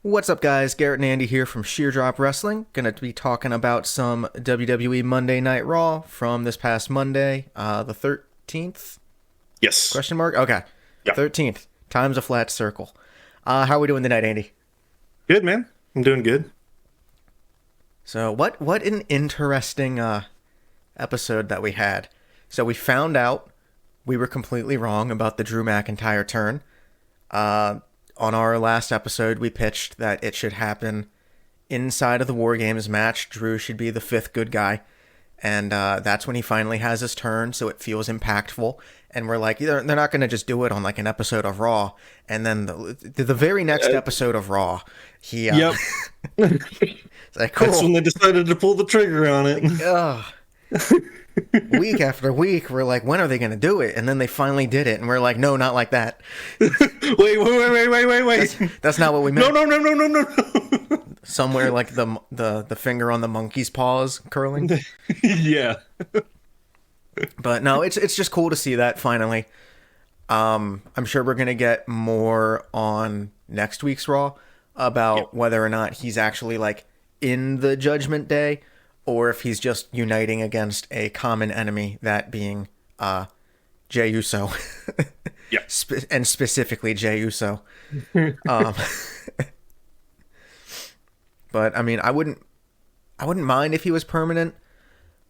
What's up, guys? Garrett and Andy here from Sheer Drop Wrestling. Gonna be talking about some WWE Monday Night Raw from this past Monday, the 13th? Yes. Question mark? Okay. Yep. 13th. Time's a flat circle. How are we doing tonight, Andy? Good, man. I'm doing good. So, what an interesting episode that we had. So, we found out we were completely wrong about the Drew McIntyre turn. On our last episode, we pitched that it should happen inside of the War Games match. Drew should be the fifth good guy. And that's when he finally has his turn, so it feels impactful. And we're like, they're not going to just do it on like an episode of Raw. And then the very next episode of Raw, he... Yep. It's like, cool. That's when they decided to pull the trigger on it. Week after week, we're like, when are they going to do it? And then they finally did it. And we're like, no, not like that. Wait. That's not what we meant. No. Somewhere like the finger on the monkey's paws curling. Yeah. But no, it's just cool to see that finally. I'm sure we're going to get more on next week's Raw about whether or not he's actually like in the Judgment Day, or if he's just uniting against a common enemy, that being Jey Uso. Yeah. And specifically Jey Uso. But I mean, I wouldn't mind if he was permanent,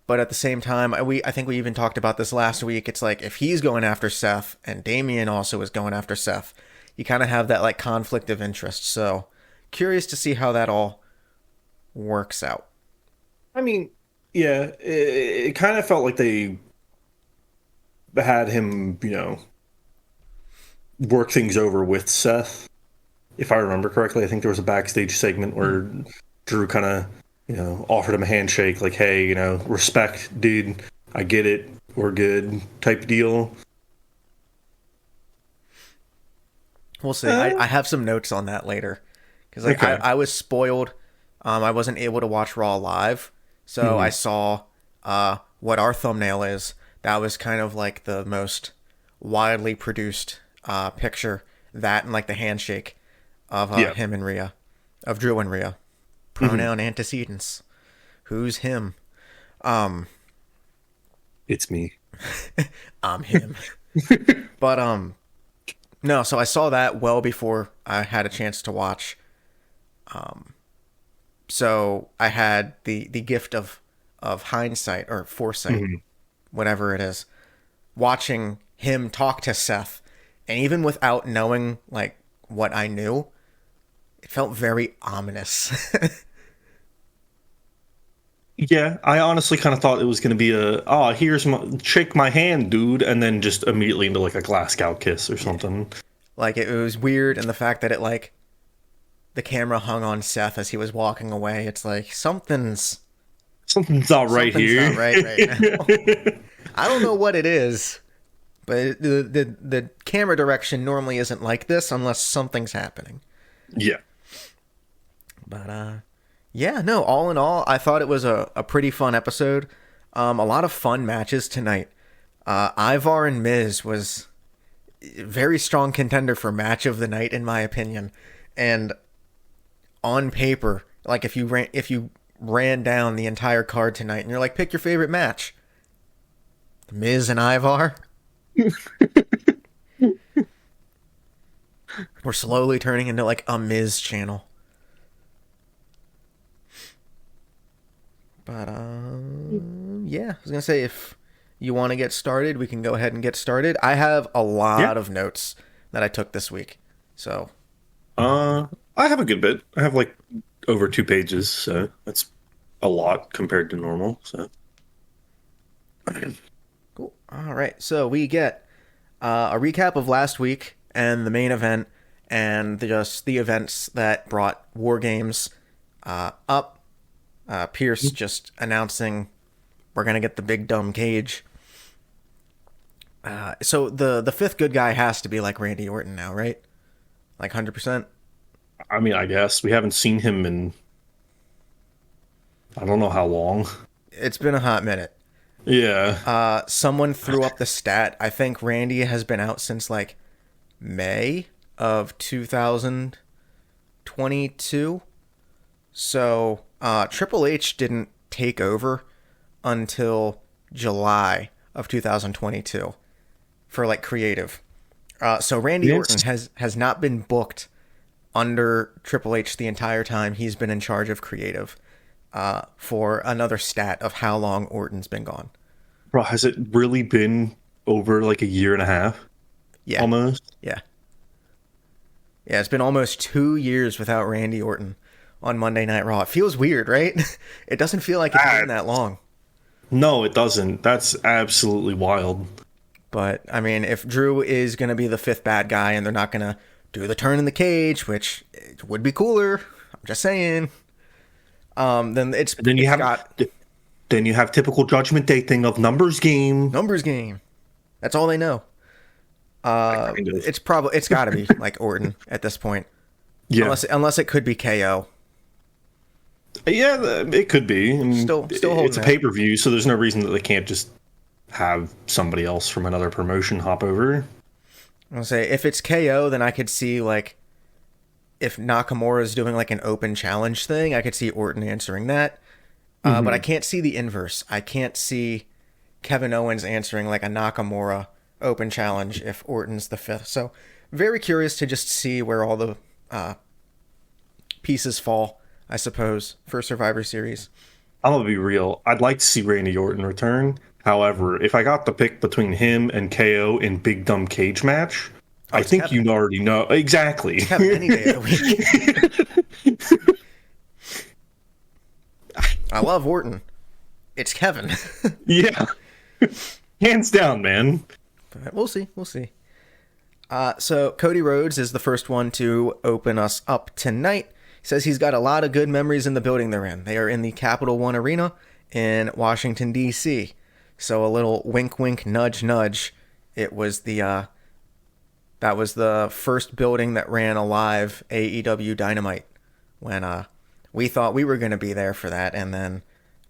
but at the same time, I think we even talked about this last week. It's like, if he's going after Seth and Damian also is going after Seth, you kind of have that like conflict of interest. So curious to see how that all works out. I mean, yeah, it kind of felt like they had him, work things over with Seth. If I remember correctly, I think there was a backstage segment where Drew kind of, offered him a handshake, like, hey, respect, dude, I get it, we're good, type deal. We'll see. I have some notes on that later. Because I was spoiled. I wasn't able to watch Raw live. So I saw what our thumbnail is. That was kind of like the most widely produced picture. That and like the handshake of him and Rhea. Of Drew and Rhea. Pronoun antecedents. Who's him? It's me. I'm him. But no, so I saw that well before I had a chance to watch. So I had the gift of hindsight or foresight, whatever it is, watching him talk to Seth, and even without knowing like what I knew, it felt very ominous. Yeah, I honestly kind of thought it was going to be here's shake my hand, dude, and then just immediately into like a Glasgow kiss or something. Like it was weird, and the fact that it like the camera hung on Seth as he was walking away, it's like something's not right here. Not right now. I don't know what it is, but the camera direction normally isn't like this unless something's happening. Yeah. But yeah, no, all in all, I thought it was a pretty fun episode. A lot of fun matches tonight. Ivar and Miz was a very strong contender for match of the night, in my opinion. And on paper, like if you ran down the entire card tonight and you're like, pick your favorite match, Miz and Ivar. We're slowly turning into like a Miz channel. But yeah, I was gonna say, if you want to get started, we can go ahead and get started. I have a lot of notes that I took this week, so I have a good bit. I have like over 2 pages, so that's a lot compared to normal. So cool. All right, so we get a recap of last week and the main event, and just the events that brought War Games up. Pierce just announcing we're gonna get the big dumb cage. So the fifth good guy has to be like Randy Orton now, right? Like 100%. I mean, I guess we haven't seen him in I don't know how long. It's been a hot minute. Yeah. Someone threw up the stat. I think Randy has been out since like May of 2000. 2022. So Triple H didn't take over until July of 2022 for like creative. So Randy Orton Yes. has not been booked under Triple H the entire time he's been in charge of creative. For another stat of how long Orton's been gone. Bro, has it really been over like a year and a half? Yeah, Almost? yeah, yeah. It's been almost 2 years without Randy Orton on Monday Night Raw. It feels weird, right? It doesn't feel like it's Ah, been that long. no, it doesn't. That's absolutely wild. But I mean, if Drew is going to be the fifth bad guy and they're not going to do the turn in the cage, which it would be cooler, I'm just saying. Then And then you it's have got then you have typical Judgment Day thing of numbers game. numbers game. That's all they know. Kind of. It's got to be like Orton at this point, Yeah, unless it could be KO. yeah, it could be. And Still holding it's a out. pay per view, so there's no reason that they can't just have somebody else from another promotion hop over. I'll say if it's KO, then I could see like if Nakamura is doing like an open challenge thing, I could see Orton answering that. But I can't see the inverse. I can't see Kevin Owens answering like a Nakamura open challenge if Orton's the fifth. So very curious to just see where all the pieces fall, I suppose, for Survivor Series. I'm gonna be real. I'd like to see Randy Orton return. However, if I got the pick between him and KO in Big Dumb Cage match, I it's think Kevin. you already know exactly. Kevin any day of the week. I love Orton. It's Kevin. Yeah, hands down, man. But we'll see. We'll see. So Cody Rhodes is the first one to open us up tonight. He says he's got a lot of good memories in the building they're in. They are in the Capital One Arena in Washington, D.C. So a little wink, wink, nudge, nudge. It was the that was the first building that ran a live AEW Dynamite when we thought we were going to be there for that, and then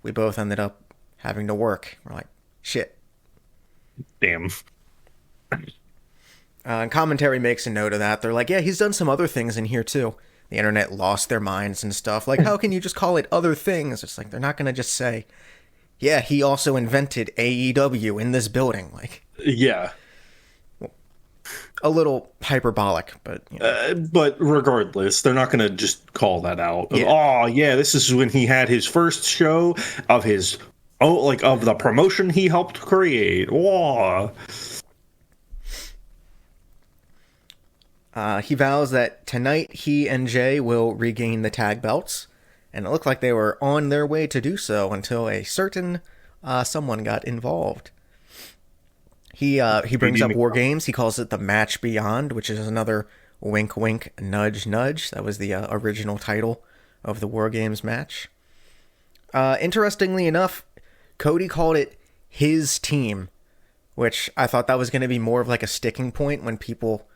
we both ended up having to work. We're like, shit. Damn. And commentary makes a note of that. They're like, yeah, he's done some other things in here too. The internet lost their minds and stuff. Like, how can you just call it other things? It's like, they're not going to just say, yeah, he also invented AEW in this building. Like, Yeah. a little hyperbolic, but you know. But regardless, they're not going to just call that out. Yeah. Oh, yeah, this is when he had his first show of his of the promotion he helped create. Whoa. He vows that tonight he and Jay will regain the tag belts, and it looked like they were on their way to do so until a certain someone got involved. He brings up War Games. He calls it the Match Beyond, which is another wink, wink, nudge, nudge. That was the original title of the War Games match. Interestingly enough, Cody called it his team, which I thought that was going to be more of like a sticking point when people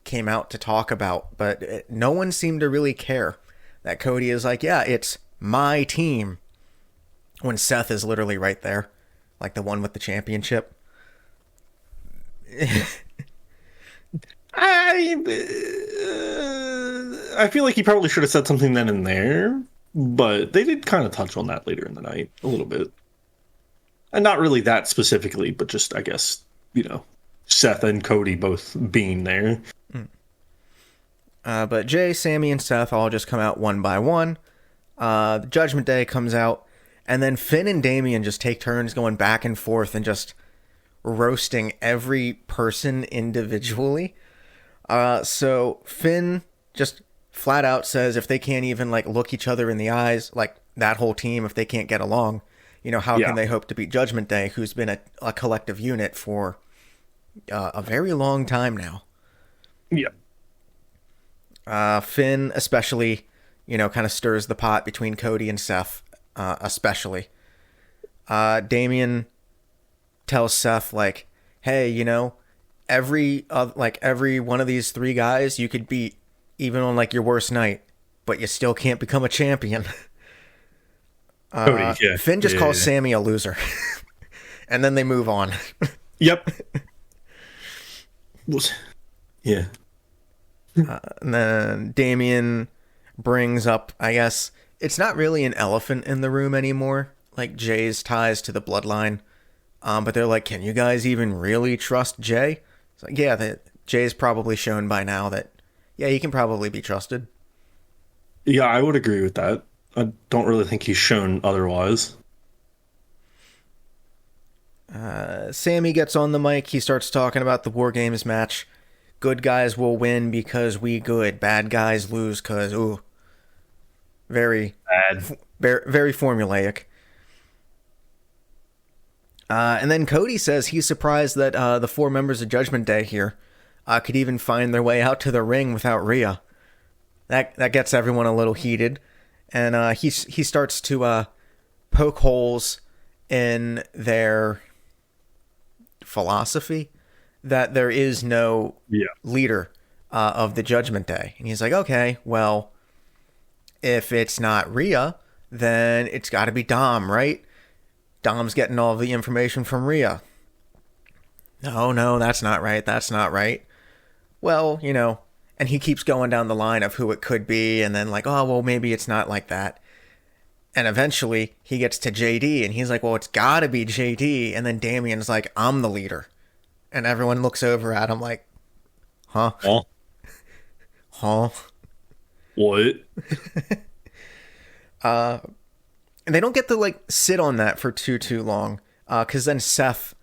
came out to talk about, but no one seemed to really care that Cody is like, yeah, it's my team, when Seth is literally right there, like the one with the championship. I feel like he probably should have said something then and there, but they did kind of touch on that later in the night a little bit. And not really that specifically, but just, I guess, Seth and Cody both being there. But Jay, Sammy, and Seth all just come out one by one. The Judgment Day comes out, and then Finn and Damian just take turns going back and forth and just roasting every person individually. So Finn just flat out says if they can't even like look each other in the eyes, like that whole team, if they can't get along, how can they hope to beat Judgment Day, who's been a collective unit for a very long time now? Yeah. Finn especially, kind of stirs the pot between Cody and Seth, especially. Damian tells Seth, like, hey, every one of these three guys you could beat even on like your worst night, but you still can't become a champion. Cody, yeah. Finn just calls Sammy a loser. And then they move on. Yep. Yeah. And then Damian brings up, I guess, it's not really an elephant in the room anymore, like Jay's ties to the bloodline. But they're like, can you guys even really trust Jay? It's like, yeah, Jay's probably shown by now that, yeah, he can probably be trusted. Yeah, I would agree with that. I don't really think he's shown otherwise. Sammy gets on the mic. He starts talking about the War Games match. Good guys will win because we good. Bad guys lose because, ooh. Very, Bad. very formulaic. And then Cody says he's surprised that the four members of Judgment Day here could even find their way out to the ring without Rhea. That gets everyone a little heated, and he starts to poke holes in their philosophy that there is no leader of the Judgment Day, and he's like, okay, well, if it's not Rhea, then it's got to be Dom, right? Dom's getting all the information from Rhea. No, that's not right. That's not right. Well, and he keeps going down the line of who it could be, and then like, oh, well, maybe it's not like that. And eventually he gets to JD, and he's like, well, it's gotta be JD. And then Damien's like, I'm the leader. And everyone looks over at him like, huh? Huh? Huh? What? And they don't get to like sit on that for too long, because then Seth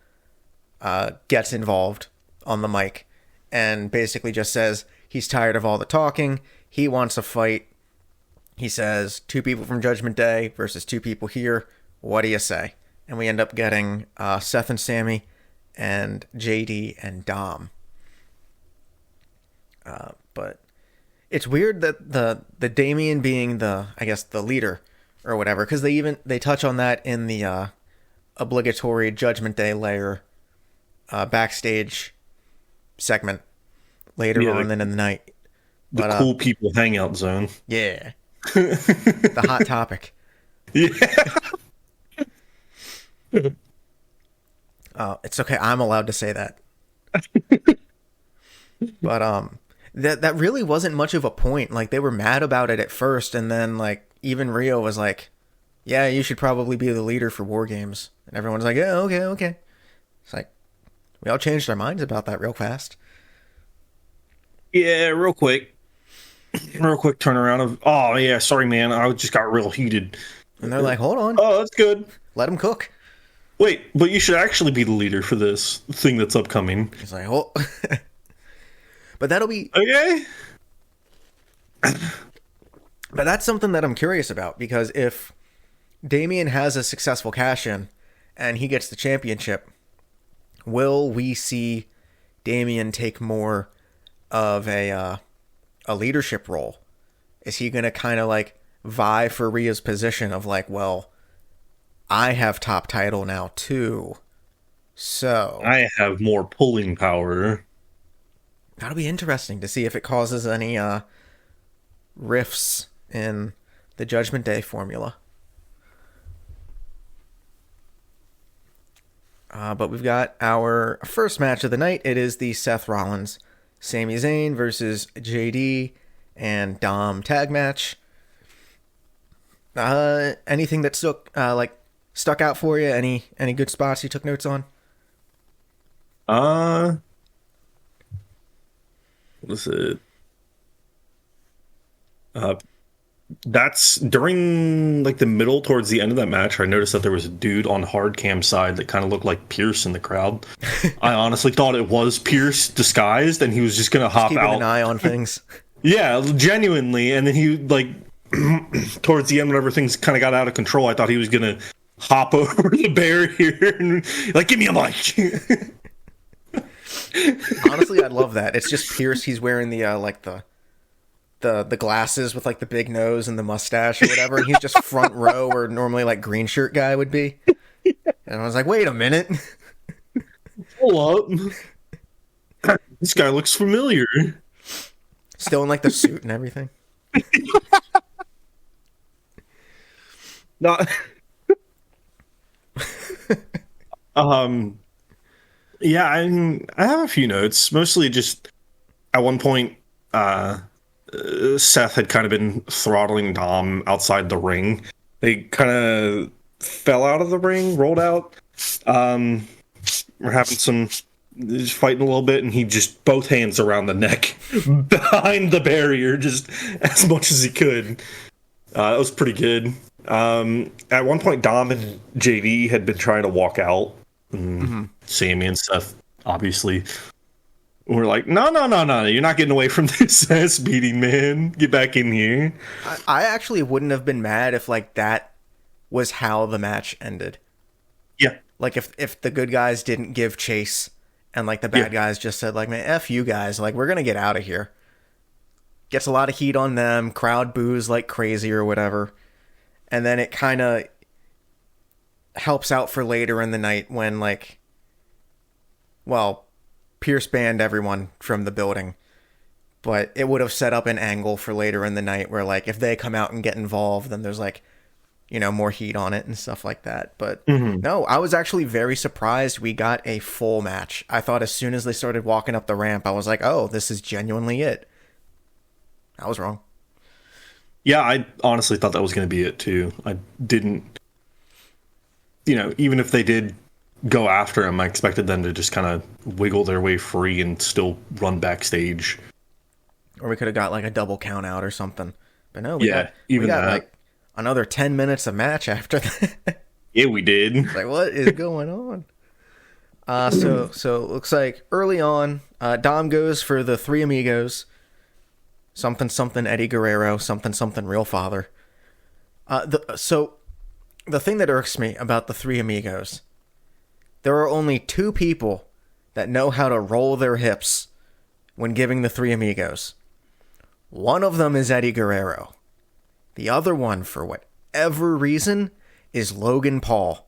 gets involved on the mic and basically just says he's tired of all the talking. He wants a fight. He says 2 people from Judgment Day versus 2 people here. What do you say? And we end up getting Seth and Sammy and JD and Dom. But it's weird that the Damien being the leader or whatever, because they touch on that in the obligatory Judgment Day layer backstage segment later on in the night. The cool people hangout zone. Yeah. The hot topic. Yeah. It's okay. I'm allowed to say that. But that really wasn't much of a point. Like, they were mad about it at first, and then like even Rio was like, yeah, you should probably be the leader for War Games. And everyone's like, yeah, okay. It's like, we all changed our minds about that real fast. Yeah, real quick turnaround of, oh yeah, sorry man, I just got real heated. And they're like, hold on. Oh, that's good. Let him cook. Wait, but you should actually be the leader for this thing that's upcoming. He's like, oh. But that'll be... Okay. But that's something that I'm curious about, because if Damien has a successful cash-in and he gets the championship, will we see Damien take more of a leadership role? Is he going to kind of like vie for Rhea's position of like, well, I have top title now too, so I have more pulling power. That'll be interesting to see if it causes any rifts in the Judgment Day formula. But we've got our first match of the night. It is the Seth Rollins, Sami Zayn versus JD and Dom tag match. Anything that stuck out for you? Any good spots you took notes on? What is it? That's during like the middle towards the end of that match. I noticed that there was a dude on hard cam side that kind of looked like Pierce in the crowd. I honestly thought it was Pierce disguised, and he was just gonna hop keeping out. An eye on things. Yeah, genuinely. And then he like towards the end, whenever things kind of got out of control, I thought he was gonna hop over the barrier and like, give me a mic. Honestly, I'd love that. It's just Pierce. He's wearing the glasses with like the big nose and the mustache or whatever, and he's just front row where normally like green shirt guy would be. And I was like, wait a minute. Hold up. This guy looks familiar. Still in like the suit and everything. No. Yeah, I have a few notes. Mostly just at one point, Seth had kind of been throttling Dom outside the ring. They kind of fell out of the ring, rolled out. We're having some just fighting a little bit, and he just both hands around the neck behind the barrier, just as much as he could. That was pretty good. At one point, Dom and JD had been trying to walk out. Sammy and Seth, obviously, were like, no, you're not getting away from this ass beating, man. Get back in here. I actually wouldn't have been mad if, like, that was how the match ended. Yeah. Like, if the good guys didn't give chase and, like, the bad guys just said, like, man, F you guys. Like, we're going to get out of here. Gets a lot of heat on them. Crowd boos like crazy or whatever. And then it kind of helps out for later in the night when, like, well, Pierce banned everyone from the building. But it would have set up an angle for later in the night where, like, if they come out and get involved, then there's, like, you know, more heat on it and stuff like that. But no, I was actually very surprised we got a full match. I thought as soon as they started walking up the ramp, I was like, oh, this is genuinely it. I was wrong. Yeah, I honestly thought that was going to be it too. I didn't, you know, even if they did go after him, I expected them to just kind of wiggle their way free and still run backstage. Or we could have got like a double count out or something. But no, we got like another 10 minutes of match after that. Yeah, we did. Like, what is going on? So it looks like early on, Dom goes for the Three Amigos. Something Eddie Guerrero, something Real Father. So the thing that irks me about the Three Amigos, there are only two people that know how to roll their hips when giving the Three Amigos. One of them is Eddie Guerrero. The other one, for whatever reason, is Logan Paul.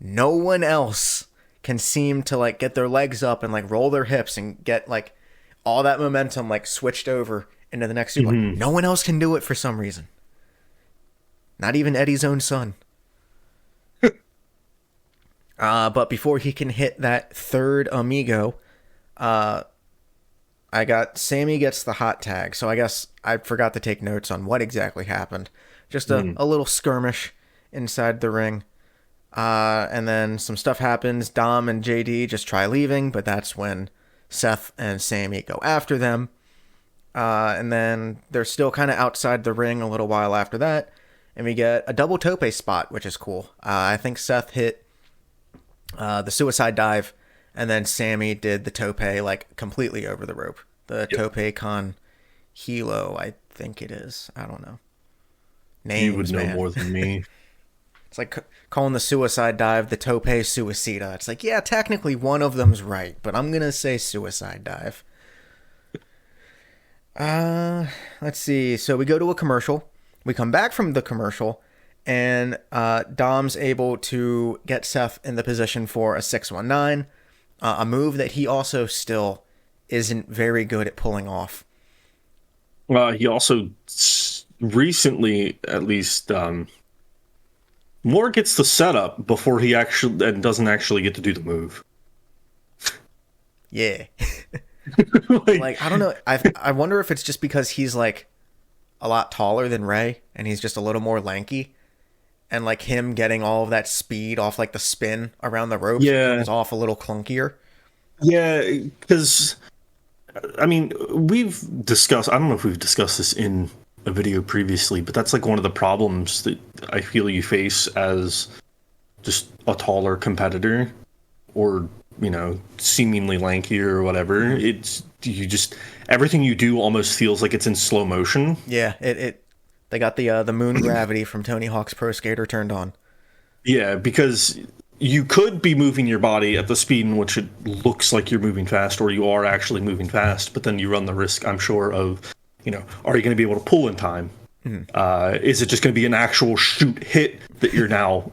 No one else can seem to like get their legs up and like roll their hips and get like all that momentum like switched over into the next suplex. No one else can do it for some reason. Not even Eddie's own son. But before he can hit that third amigo, I got Sammy gets the hot tag. So I guess I forgot to take notes on what exactly happened. Just a little skirmish inside the ring. And then some stuff happens. Dom and JD just try leaving, but that's when Seth and Sammy go after them. And then they're still kind of outside the ring a little while after that. And we get a double tope spot, which is cool. I think Seth hit the suicide dive, and then Sammy did the tope like completely over the rope. The tope con hilo, I think it is. I don't know. Names, you would know man. more than me. It's like calling the suicide dive the tope suicida. It's like, yeah, technically one of them's right, but I'm going to say suicide dive. Let's see. So we go to a commercial. We come back from the commercial, and Dom's able to get Seth in the position for a 619, a move that he also still isn't very good at pulling off. He also recently, at least, more gets the setup before he actually and doesn't actually get to do the move. Yeah. like I don't know. I wonder if it's just because he's like a lot taller than Ray and he's just a little more lanky, and like him getting all of that speed off like the spin around the ropes is off a little clunkier. Yeah, because I mean, we've discussed, I don't know if we've discussed this in a video previously, but that's like one of the problems that I feel you face as just a taller competitor, or, you know, seemingly lankier or whatever. It's, you just, everything you do almost feels like it's in slow motion. Yeah, they got the moon gravity from Tony Hawk's Pro Skater turned on. Yeah, because you could be moving your body at the speed in which it looks like you're moving fast, or you are actually moving fast, but then you run the risk, I'm sure, of, you know, are you going to be able to pull in time? Is it just going to be an actual shoot hit that you're now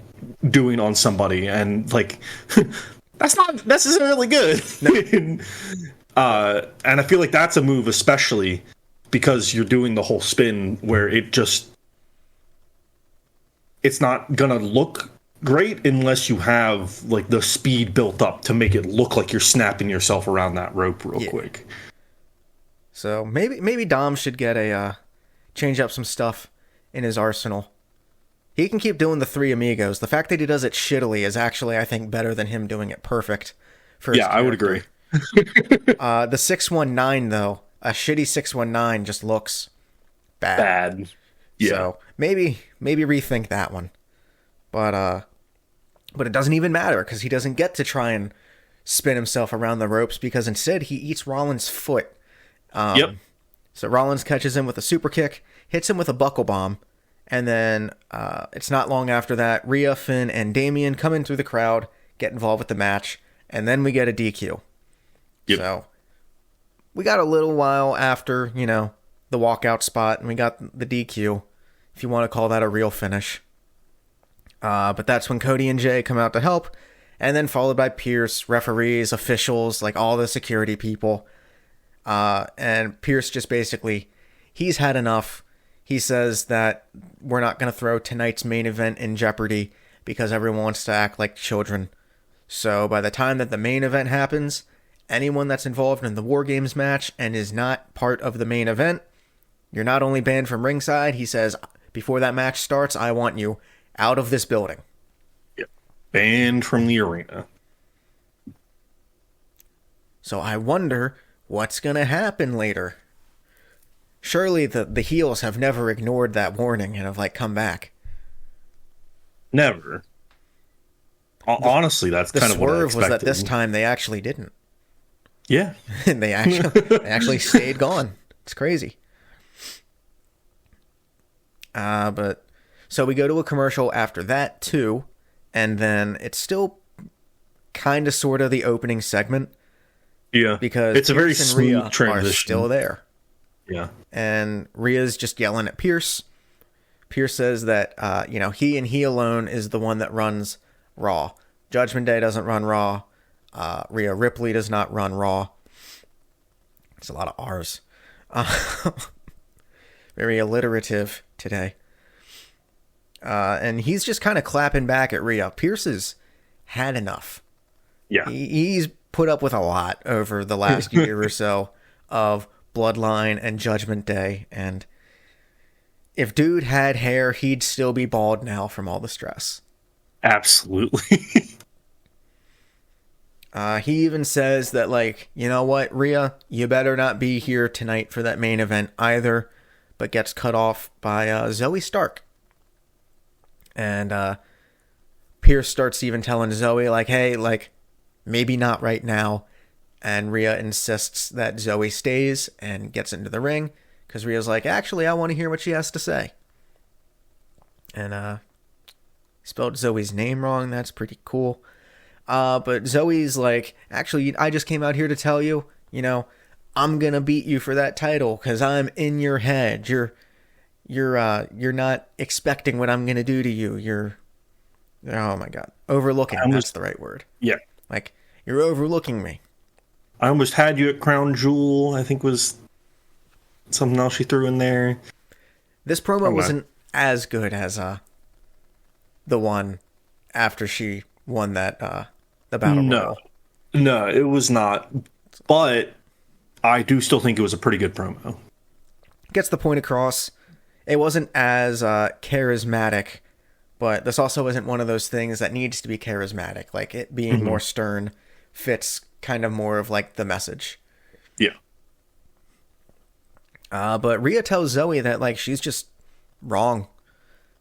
doing on somebody? And like, that's not necessarily good. No. And I feel like that's a move, especially because you're doing the whole spin where it's not going to look great unless you have like the speed built up to make it look like you're snapping yourself around that rope real quick. So maybe Dom should get a change up some stuff in his arsenal. He can keep doing the Three Amigos. The fact that he does it shittily is actually, I think, better than him doing it perfect for his Yeah, I would agree. character. The 619 though, a shitty 619 just looks bad. Bad. Yeah. So maybe rethink that one. But it doesn't even matter because he doesn't get to try and spin himself around the ropes because instead he eats Rollins' foot. Yep. So Rollins catches him with a super kick, hits him with a buckle bomb, and then it's not long after that, Rhea, Finn, and Damian come in through the crowd, get involved with the match, and then we get a DQ. Yep. So we got a little while after, the walkout spot, and we got the DQ, if you want to call that a real finish. But that's when Cody and Jay come out to help, and then followed by Pierce, referees, officials, like all the security people. And Pierce just basically, he's had enough. He says that we're not going to throw tonight's main event in jeopardy because everyone wants to act like children. So by the time that the main event happens, anyone that's involved in the War Games match and is not part of the main event, you're not only banned from ringside, he says, before that match starts, I want you out of this building. Yep. Banned from the arena. So I wonder what's going to happen later. Surely the heels have never ignored that warning and have come back. Never. Honestly, that's kind of what I expected. The swerve was that this time they actually didn't. Yeah. they actually stayed gone. It's crazy. But so we go to a commercial after that too, and then it's still kind of sort of the opening segment. Yeah, because it's a very Pierce and Rhea smooth transition. Are still there. Yeah, and Rhea's just yelling at Pierce. Pierce says that he and he alone is the one that runs Raw. Judgment Day doesn't run Raw. Rhea Ripley does not run Raw. It's a lot of R's. Very alliterative today. And he's just kind of clapping back at Rhea. Pierce has had enough. Yeah. He's put up with a lot over the last year or so of Bloodline and Judgment Day. And if dude had hair, he'd still be bald now from all the stress. Absolutely. He even says that, you know what, Rhea, you better not be here tonight for that main event either, but gets cut off by Zoe Stark. And Pierce starts even telling Zoe, hey, maybe not right now. And Rhea insists that Zoe stays and gets into the ring, because Rhea's like, actually, I want to hear what she has to say. And spelled Zoe's name wrong. That's pretty cool. But Zoe's like, actually, I just came out here to tell you, I'm gonna beat you for that title because I'm in your head. You're not expecting what I'm gonna do to you. Oh my god, overlooking. That's the right word. Yeah, you're overlooking me. I almost had you at Crown Jewel. I think was something else she threw in there. This promo wasn't as good as the one after she won that the battle royal. No, it was not. But I do still think it was a pretty good promo. Gets the point across. It wasn't as charismatic, but this also isn't one of those things that needs to be charismatic. It being more stern fits kind of more of the message. Yeah. But Rhea tells Zoe that she's just wrong.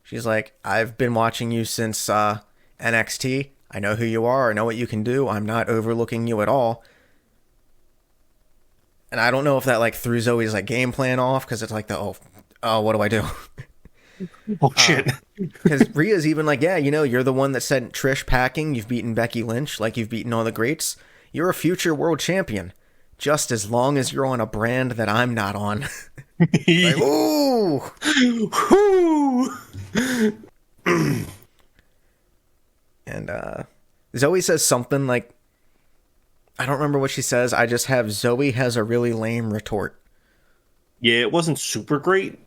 She's like, I've been watching you since NXT. I know who you are. I know what you can do. I'm not overlooking you at all. And I don't know if that threw Zoe's game plan off, because it's oh, what do I do? Oh shit. Because Rhea's even yeah, you're the one that sent Trish packing. You've beaten Becky Lynch. You've beaten all the greats. You're a future world champion. Just as long as you're on a brand that I'm not on. Ooh! And Zoe says something I don't remember what she says. I just have Zoe has a really lame retort. Yeah, it wasn't super great.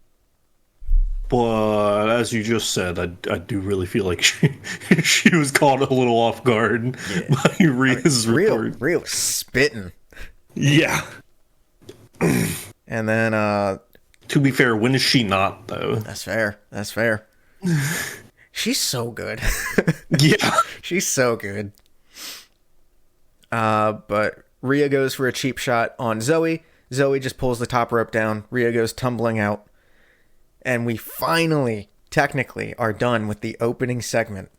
But as you just said, I do really feel like she was caught a little off guard by Rhea's retort. Real spitting. Yeah. And then To be fair, when is she not though? that's fair. That's fair. She's so good. Yeah. She's so good. But Rhea goes for a cheap shot on Zoe. Zoe just pulls the top rope down. Rhea goes tumbling out. And we finally, technically, are done with the opening segment.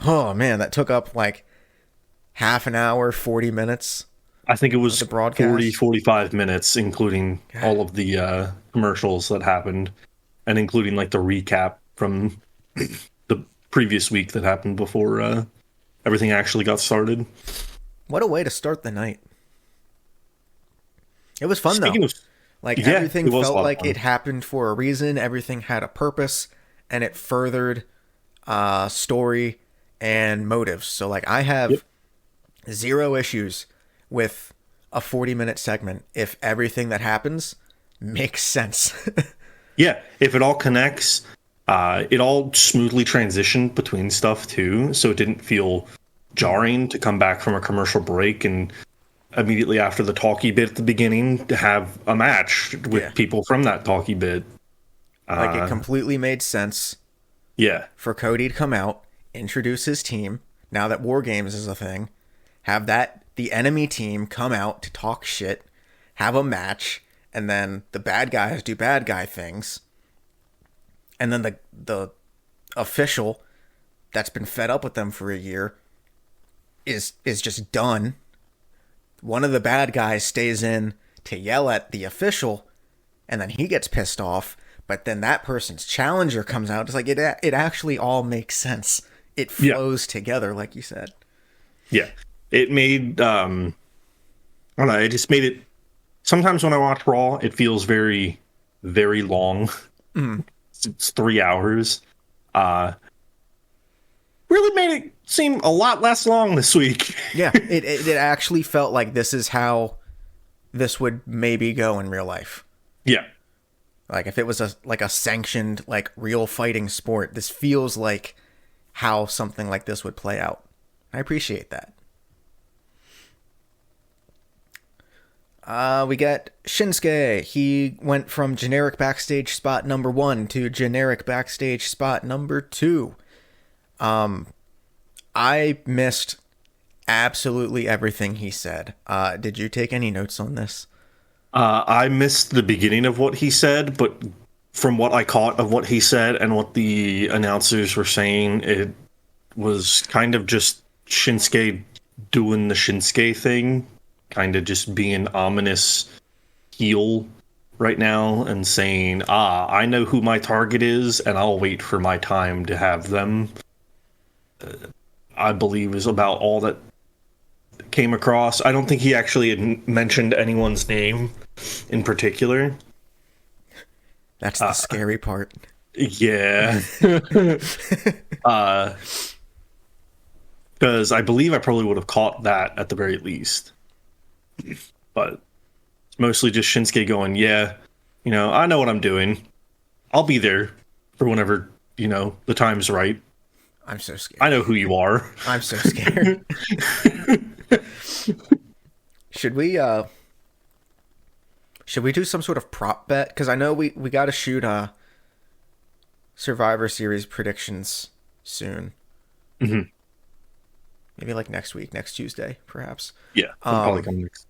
Oh man, that took up like half an hour, 40 minutes. I think it was the broadcast. 40, 45 minutes, including all of the commercials that happened, and including like the recap from the previous week that happened before everything actually got started. What a way to start the night. It was fun, Speaking though. of, Like, yeah, everything it was a felt lot of like fun. it happened for a reason. Everything had a purpose, and it furthered story and motives. So, like, I have zero issues with a 40-minute segment if everything that happens makes sense. Yeah, if it all connects, it all smoothly transitioned between stuff too, so it didn't feel jarring to come back from a commercial break and immediately after the talkie bit at the beginning to have a match with Yeah. people from that talkie bit. Like, it completely made sense Yeah, for Cody to come out, introduce his team, now that War Games is a thing, have the enemy team come out to talk shit, have a match, and then the bad guys do bad guy things. And then the official that's been fed up with them for a year is just done. One of the bad guys stays in to yell at the official, and then he gets pissed off. But then that person's challenger comes out. It's like it actually all makes sense. It flows together, like you said. yeah. It made I don't know. It just made it. Sometimes when I watch Raw, it feels very, very long. It's 3 hours. Really made it seem a lot less long this week. Yeah, it actually felt like this is how this would maybe go in real life. Yeah. Like if it was a sanctioned, like, real fighting sport, this feels like how something like this would play out. I appreciate that. We got Shinsuke. He went from generic backstage spot number 1 to generic backstage spot number 2. I missed absolutely everything he said. Did you take any notes on this? I missed the beginning of what he said, but from what I caught of what he said and what the announcers were saying, it was kind of just Shinsuke doing the Shinsuke thing, kind of just being ominous heel right now and saying, I know who my target is and I'll wait for my time to have them. I believe is about all that came across. I don't think he actually had mentioned anyone's name in particular. That's the scary part. Yeah. Because I believe I probably would have caught that at the very least. But it's mostly just Shinsuke going, yeah, I know what I'm doing. I'll be there for whenever, the time's right. I'm so scared. I know who you are. I'm so scared. Should we do some sort of prop bet? Because I know we got to shoot Survivor Series predictions soon. Mm-hmm. Maybe like next week, next Tuesday, perhaps. Yeah, that'll probably come next.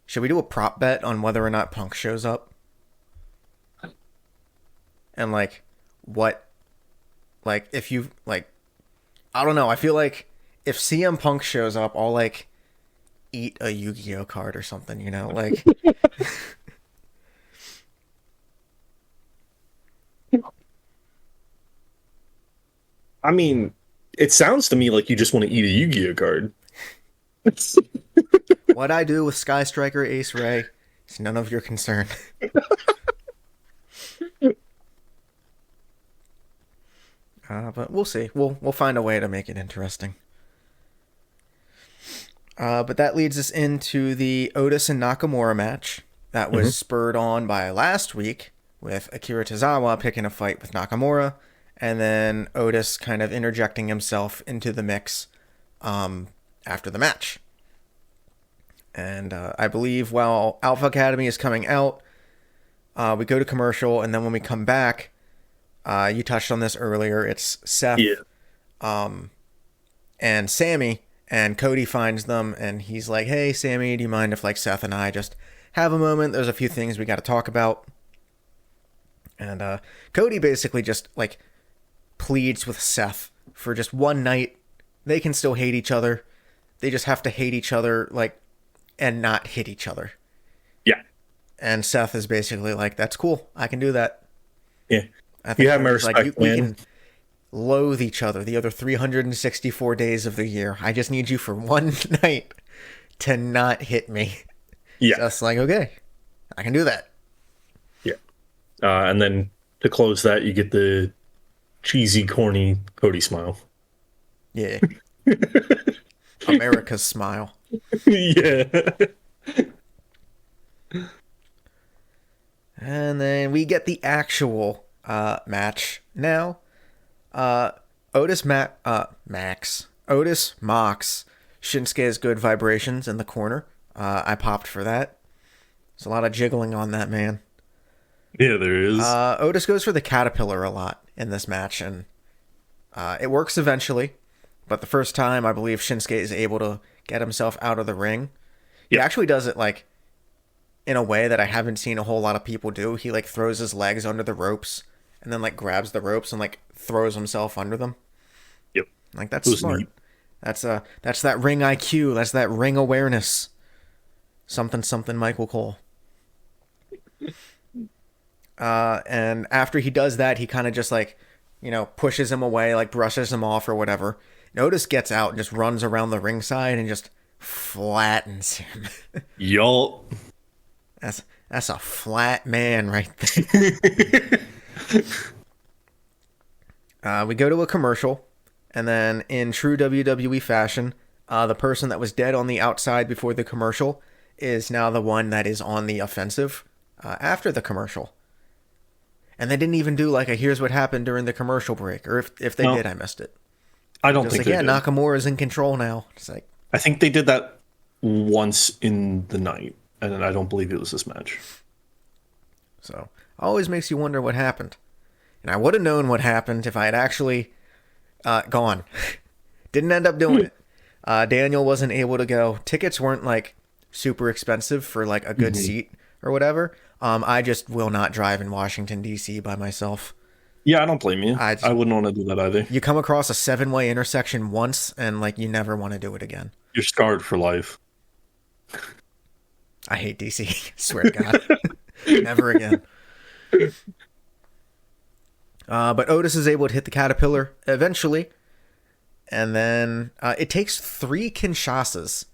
Should we do a prop bet on whether or not Punk shows up? And like, what? Like, if you like, I don't know. I feel like if CM Punk shows up, I'll like eat a Yu-Gi-Oh card or something. Like. I mean, it sounds to me like you just want to eat a Yu-Gi-Oh card. What I do with Sky Striker Ace Ray is none of your concern. But we'll see. We'll find a way to make it interesting. But that leads us into the Otis and Nakamura match that was spurred on by last week with Akira Tozawa picking a fight with Nakamura, and then Otis kind of interjecting himself into the mix after the match. And I believe while Alpha Academy is coming out, we go to commercial, and then when we come back, you touched on this earlier. It's Yeah. Seth and Sammy, and Cody finds them, and he's like, "Hey, Sammy, do you mind if like Seth and I just have a moment? There's a few things we got to talk about." And Cody basically just like pleads with Seth for just one night. They can still hate each other. They just have to hate each other, like, and not hit each other. Yeah. And Seth is basically like, "That's cool. I can do that." Yeah. I You think have my Cody's like, respect, we man. can loathe each other the other 364 days of the year. I just need you for one night to not hit me. Yeah. Seth's like, "Okay, I can do that." Yeah. And then to close that, you get the cheesy, corny Cody smile. Yeah. America's smile. Yeah. And then we get the actual match now. Otis Max. Otis mocks Shinsuke's good vibrations in the corner. I popped for that. There's a lot of jiggling on that man. Yeah, there is. Otis goes for the caterpillar a lot in this match, and it works eventually. But the first time, I believe Shinsuke is able to get himself out of the ring. He actually does it like in a way that I haven't seen a whole lot of people do. He like throws his legs under the ropes and then like grabs the ropes and like throws himself under them. Yep. Like that's It was smart. neat. That's that ring IQ. That's that ring awareness. Something something Michael Cole. And after he does that, he kind of just like, pushes him away, like brushes him off or whatever. Otis gets out and just runs around the ringside and just flattens him. Yup. That's a flat man right there. We go to a commercial, and then in true WWE fashion, the person that was dead on the outside before the commercial is now the one that is on the offensive after the commercial. And they didn't even do like a "here's what happened during the commercial break," or if they did, I missed it. I don't Just think like, they did. Nakamura's in control now. It's like, I think they did that once in the night, and I don't believe it was this match. so always makes you wonder what happened. And I would have known what happened if I had actually gone. Didn't end up doing it. Daniel wasn't able to go. Tickets weren't like super expensive for like a good seat or whatever. I just will not drive in Washington, D.C. by myself. Yeah, I don't blame you. I I wouldn't want to do that either. You come across a 7-way intersection once and like you never want to do it again. You're scarred for life. I hate DC. Swear to God. Never again. But Otis is able to hit the caterpillar eventually. And then it takes 3 Kinshasas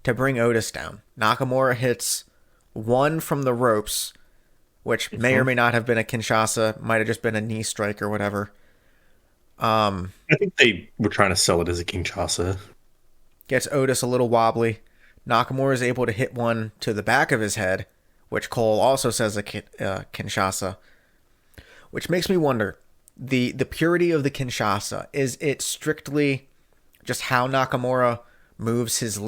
to bring Otis down. Nakamura hits one from the ropes, which may or may not have been a Kinshasa. Might have just been a knee strike or whatever. I think they were trying to sell it as a Kinshasa. Gets Otis a little wobbly. Nakamura is able to hit one to the back of his head, which Cole also says a Kinshasa. Which makes me wonder, the purity of the Kinshasa, is it strictly just how Nakamura moves his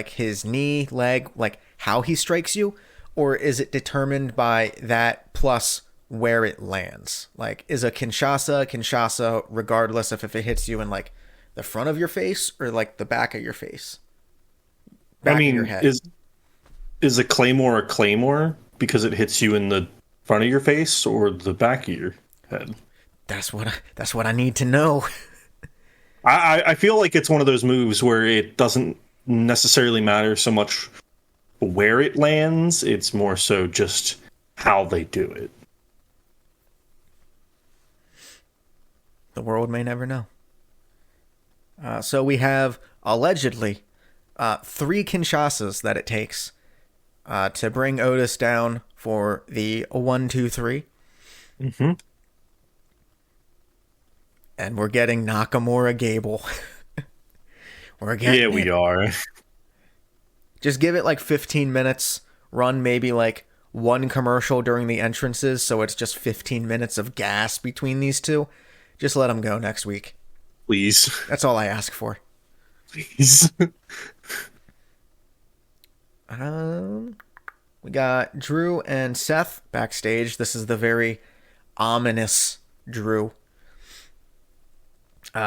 his knee, leg, like how he strikes you? Or is it determined by that plus where it lands? Like, is a Kinshasa regardless of if it hits you in like the front of your face or like the back of your face? Back of your head. Is a claymore because it hits you in the front of your face or the back of your head? That's what I need to know. I feel like it's one of those moves where it doesn't necessarily matter so much where it lands, it's more so just how they do it. The world may never know. So we have allegedly 3 Kinshasas that it takes to bring Otis down for the 1, 2, 3. Mm-hmm. And we're getting Nakamura Gable. We are. Just give it like 15 minutes. Run maybe like one commercial during the entrances, so it's just 15 minutes of gas between these two. Just let them go next week. Please. That's all I ask for. Please. Um, we got Drew and Seth backstage. This is the very ominous Drew.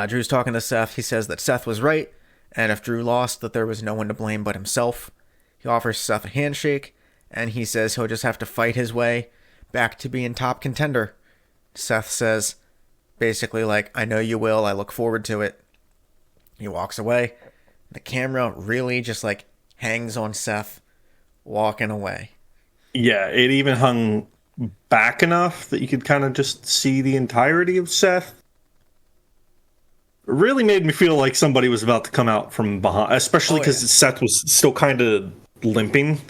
Drew's talking to Seth. He says that Seth was right, and if Drew lost, that there was no one to blame but himself. He offers Seth a handshake, and he says he'll just have to fight his way back to being top contender. Seth says, basically like, I know you will, I look forward to it. He walks away. The camera really just like hangs on Seth walking away. Yeah, it even hung back enough that you could kind of just see the entirety of Seth. It really made me feel like somebody was about to come out from behind, especially because Seth was still kind of limping,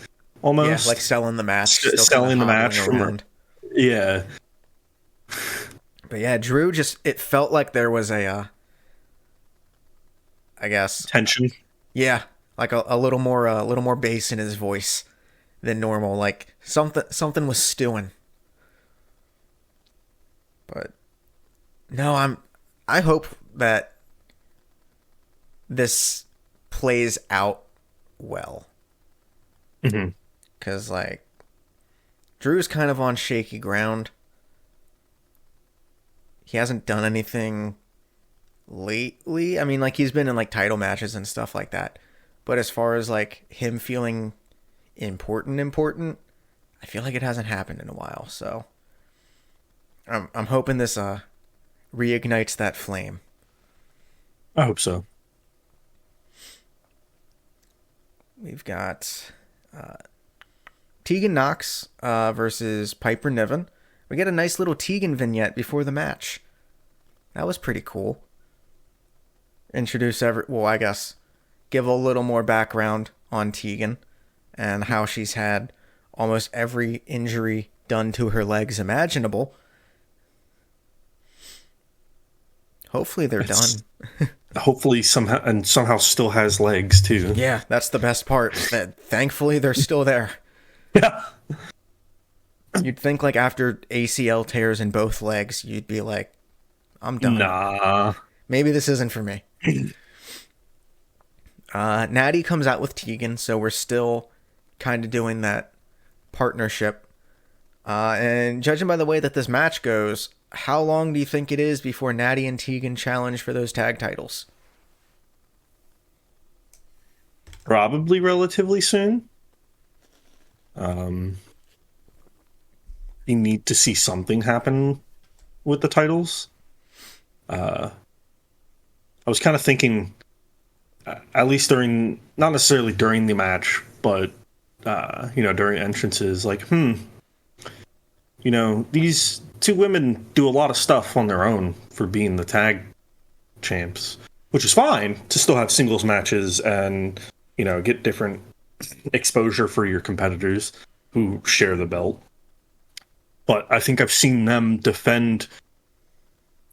almost. Yeah, like selling the match. Selling the match. Yeah. But yeah, Drew just, it felt like there was a, I guess. Tension. Yeah, like a little more bass in his voice than normal. Like something was stewing. But no, I hope that this plays out well. Mm-hmm. Because like Drew's kind of on shaky ground. He hasn't done anything lately. I mean, like he's been in like title matches and stuff like that. But as far as like him feeling important, I feel like it hasn't happened in a while. So I'm hoping this reignites that flame. I hope so. We've got Tegan Knox versus Piper Niven. We get a nice little Tegan vignette before the match. That was pretty cool. Introduce I guess give a little more background on Tegan and how she's had almost every injury done to her legs imaginable. Hopefully they're done. Hopefully somehow still has legs too. Yeah, that's the best part. Thankfully they're still there. Yeah. You'd think like after ACL tears in both legs, you'd be like, I'm done. Nah. Maybe this isn't for me. Natty comes out with Tegan, so we're still kind of doing that partnership. And judging by the way that this match goes, how long do you think it is before Natty and Tegan challenge for those tag titles? Probably relatively soon. You need to see something happen with the titles. I was kind of thinking, at least during, not necessarily during the match, but, during entrances, like, these two women do a lot of stuff on their own for being the tag champs, which is fine to still have singles matches and, get different exposure for your competitors who share the belt. But I think I've seen them defend,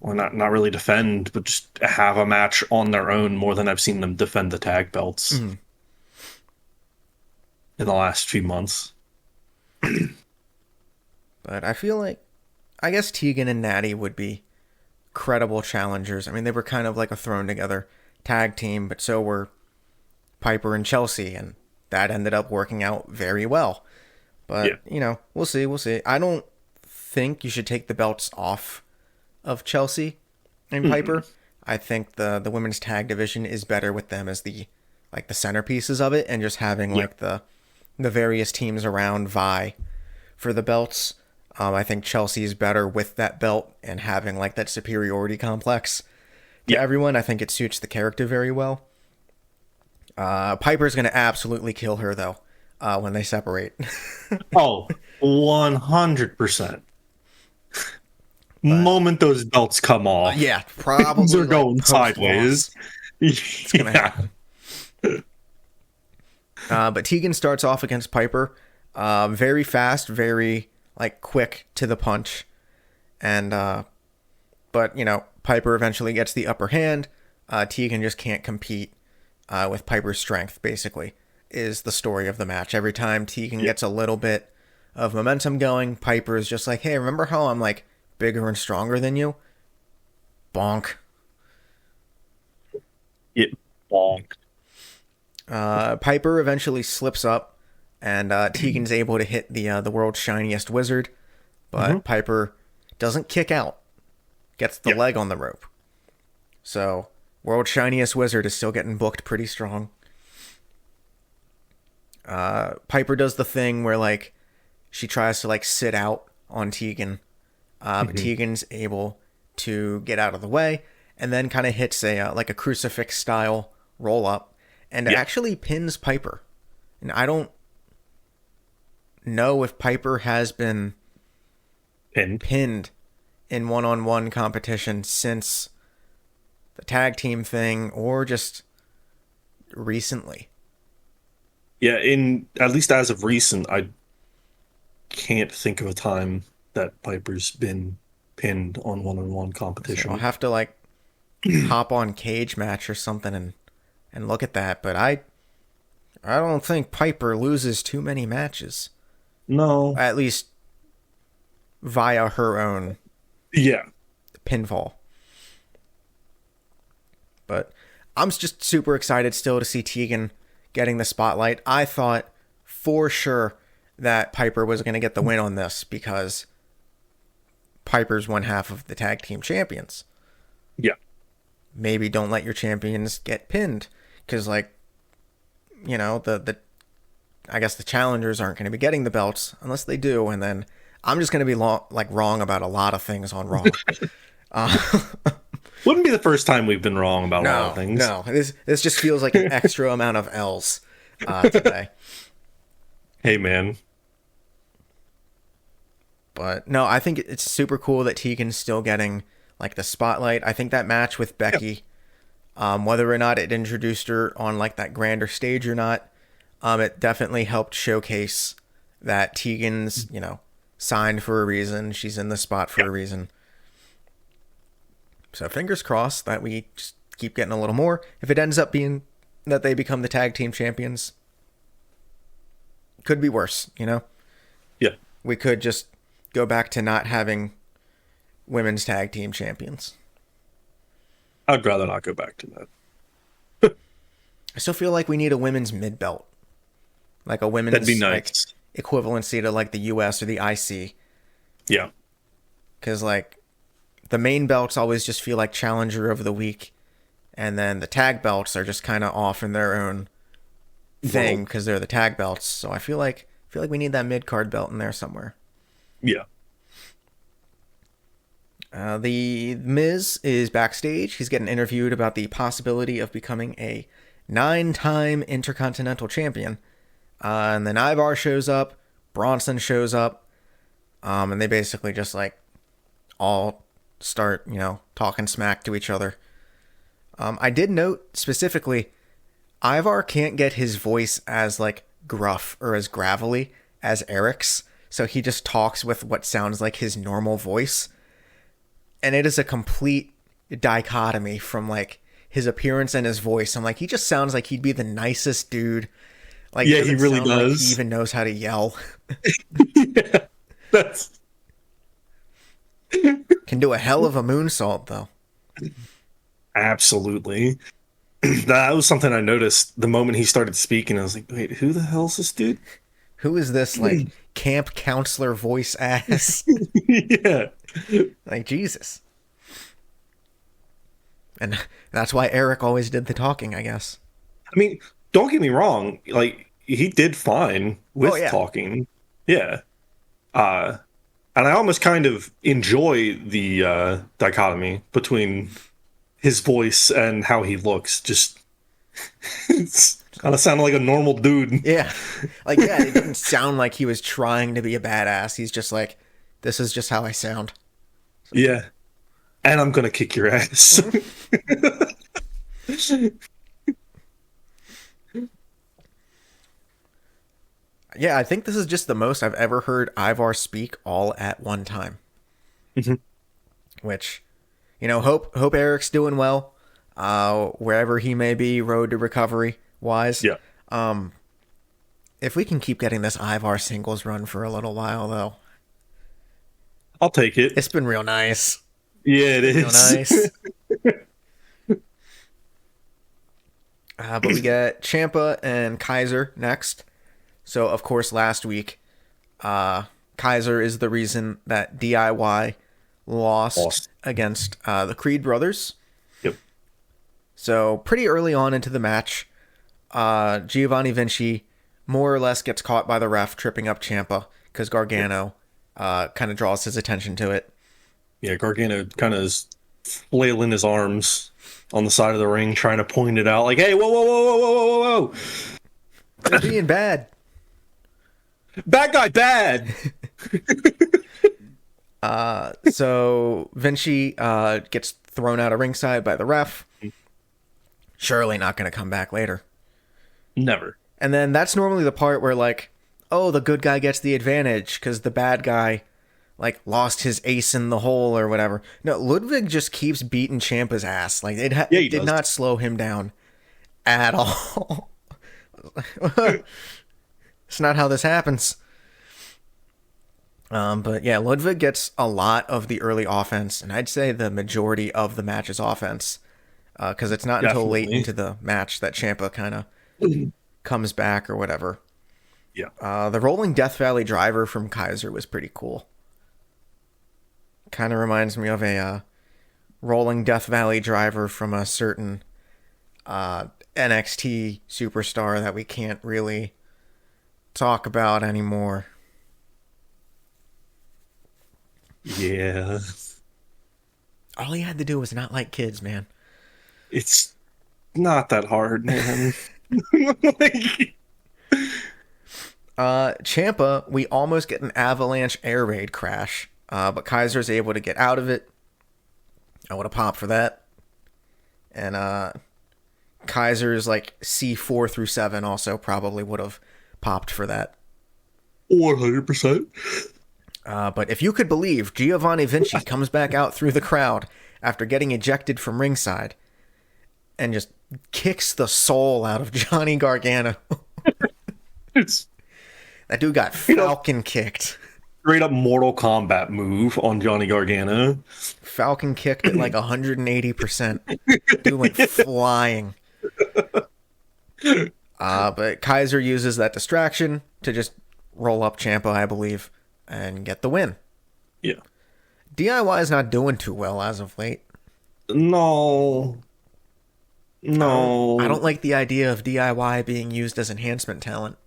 or not really defend, but just have a match on their own more than I've seen them defend the tag belts in the last few months. But I feel like, I guess Tegan and Natty would be credible challengers. I mean, they were kind of like a thrown together tag team, but so were Piper and Chelsea, and that ended up working out very well. But, we'll see. I don't think you should take the belts off of Chelsea and Piper. I think the women's tag division is better with them as the centerpieces of it, and just having like the various teams around vie for the belts. I think Chelsea is better with that belt and having like that superiority complex to everyone. I think it suits the character very well. Piper's going to absolutely kill her though when they separate. Oh, 100%. Moment those belts come off. Yeah, probably. They're going sideways. It's going to happen. But Tegan starts off against Piper. Very fast, very quick to the punch. And, but, Piper eventually gets the upper hand. Tegan just can't compete with Piper's strength, basically, is the story of the match. Every time Tegan gets a little bit of momentum going, Piper is just like, hey, remember how I'm bigger and stronger than you? Bonk. It bonked. Piper eventually slips up and Tegan's able to hit the world's shiniest wizard, but Piper doesn't kick out, gets the leg on the rope. So world's shiniest wizard is still getting booked pretty strong. Piper does the thing where like she tries to like sit out on Tegan, but Tegan's able to get out of the way, and then kind of hits a like a crucifix style roll up, and it actually pins Piper. And I don't know if Piper has been pinned in one-on-one competition since the tag team thing, or just recently. Yeah, in at least as of recent, I can't think of a time that Piper's been pinned on one-on-one competition. So I'll have to like hop on Cage Match or something and look at that. But I don't think Piper loses too many matches. No, At least via her own pinfall. But I'm just super excited still to see Tegan getting the spotlight. I thought for sure that Piper was going to get the win on this because Piper's one half of the tag team champions. Yeah. Maybe don't let your champions get pinned because, like, you know, the I guess the challengers aren't going to be getting the belts unless they do, and then I'm just going to be wrong about a lot of things on Raw. Wouldn't be the first time we've been wrong about a lot of things. No, this just feels like an extra amount of L's today. Hey, man. But no, I think it's super cool that Tegan's still getting like the spotlight. I think that match with Becky, whether or not it introduced her on like that grander stage or not, it definitely helped showcase that Tegan's, you know, signed for a reason. She's in the spot for a reason. So fingers crossed that we just keep getting a little more. If it ends up being that they become the tag team champions, could be worse, you know? Yeah. We could just go back to not having women's tag team champions. I'd rather not go back to that. I still feel like we need a women's mid belt. Like a women's That'd be nice. Like, equivalency to like the US or the IC. Yeah. Because like the main belts always just feel like challenger of the week. And then the tag belts are just kind of off in their own thing because they're the tag belts. So I feel like we need that mid card belt in there somewhere. Yeah. The Miz is backstage. He's getting interviewed about the possibility of becoming a 9-time Intercontinental Champion. And then Ivar shows up. Bronson shows up. And they basically just like all start, you know, talking smack to each other. I did note specifically, Ivar can't get his voice as like gruff or as gravelly as Eric's. So he just talks with what sounds like his normal voice. And it is a complete dichotomy from like his appearance and his voice. I'm like, he just sounds like he'd be the nicest dude. Like, yeah, he really does. Like he even knows how to yell. Yeah, that's... Can do a hell of a moonsault, though. Absolutely. That was something I noticed the moment he started speaking. I was like, wait, who the hell's this dude? Who is this, like, camp counselor voice ass? Yeah. Like, Jesus. And that's why Eric always did the talking, I guess. I mean, don't get me wrong. Like, he did fine with talking. Yeah. And I almost kind of enjoy the dichotomy between his voice and how he looks. Just it's kind of sounded like a normal dude. Yeah. Like, yeah, it didn't sound like he was trying to be a badass. He's just like, this is just how I sound. So, yeah. And I'm going to kick your ass. Yeah, I think this is just the most I've ever heard Ivar speak all at one time. Mm-hmm. Which, you know, hope Eric's doing well, wherever he may be, road to recovery wise. Yeah. If we can keep getting this Ivar singles run for a little while, though, I'll take it. It's been real nice. Yeah, it is. Real nice. But we get Ciampa and Kaiser next. So, of course, last week, Kaiser is the reason that DIY lost Lost. against the Creed brothers. Yep. So, pretty early on into the match, Giovanni Vinci more or less gets caught by the ref tripping up Ciampa because Gargano kind of draws his attention to it. Yeah, Gargano kind of is flailing his arms on the side of the ring, trying to point it out, like, "Hey, whoa, whoa, whoa, whoa, whoa, whoa, whoa, They're being bad. bad guy, bad." So Vinci gets thrown out of ringside by the ref. Surely not going to come back later. Never. And then that's normally the part where, like, oh, the good guy gets the advantage because the bad guy, like, lost his ace in the hole or whatever. No, Ludwig just keeps beating Ciampa's ass. Like, it did does. not slow him down at all. It's not how this happens. But yeah, Ludwig gets a lot of the early offense, and I'd say the majority of the match's offense, because it's not until late Definitely. into the match that Ciampa kind of comes back or whatever. Yeah. The rolling Death Valley driver from Kaiser was pretty cool. Kind of reminds me of a rolling Death Valley driver from a certain NXT superstar that we can't really talk about anymore. Yeah. All he had to do was not like kids, man. It's not that hard, man. Like, Ciampa, we almost get an avalanche air raid crash, but Kaiser's able to get out of it. I would have popped for that. And Kaiser's like C4 through 7 also probably would have popped for that. 100%. But if you could believe, Giovanni Vinci comes back out through the crowd after getting ejected from ringside and just kicks the soul out of Johnny Gargano. It's That dude got Falcon kicked. straight up Mortal Kombat move on Johnny Gargano. Falcon kicked at like 180%. Dude went flying. But Kaiser uses that distraction to just roll up Ciampa, I believe, and get the win. Yeah. DIY is not doing too well as of late. No. No. I don't like the idea of DIY being used as enhancement talent.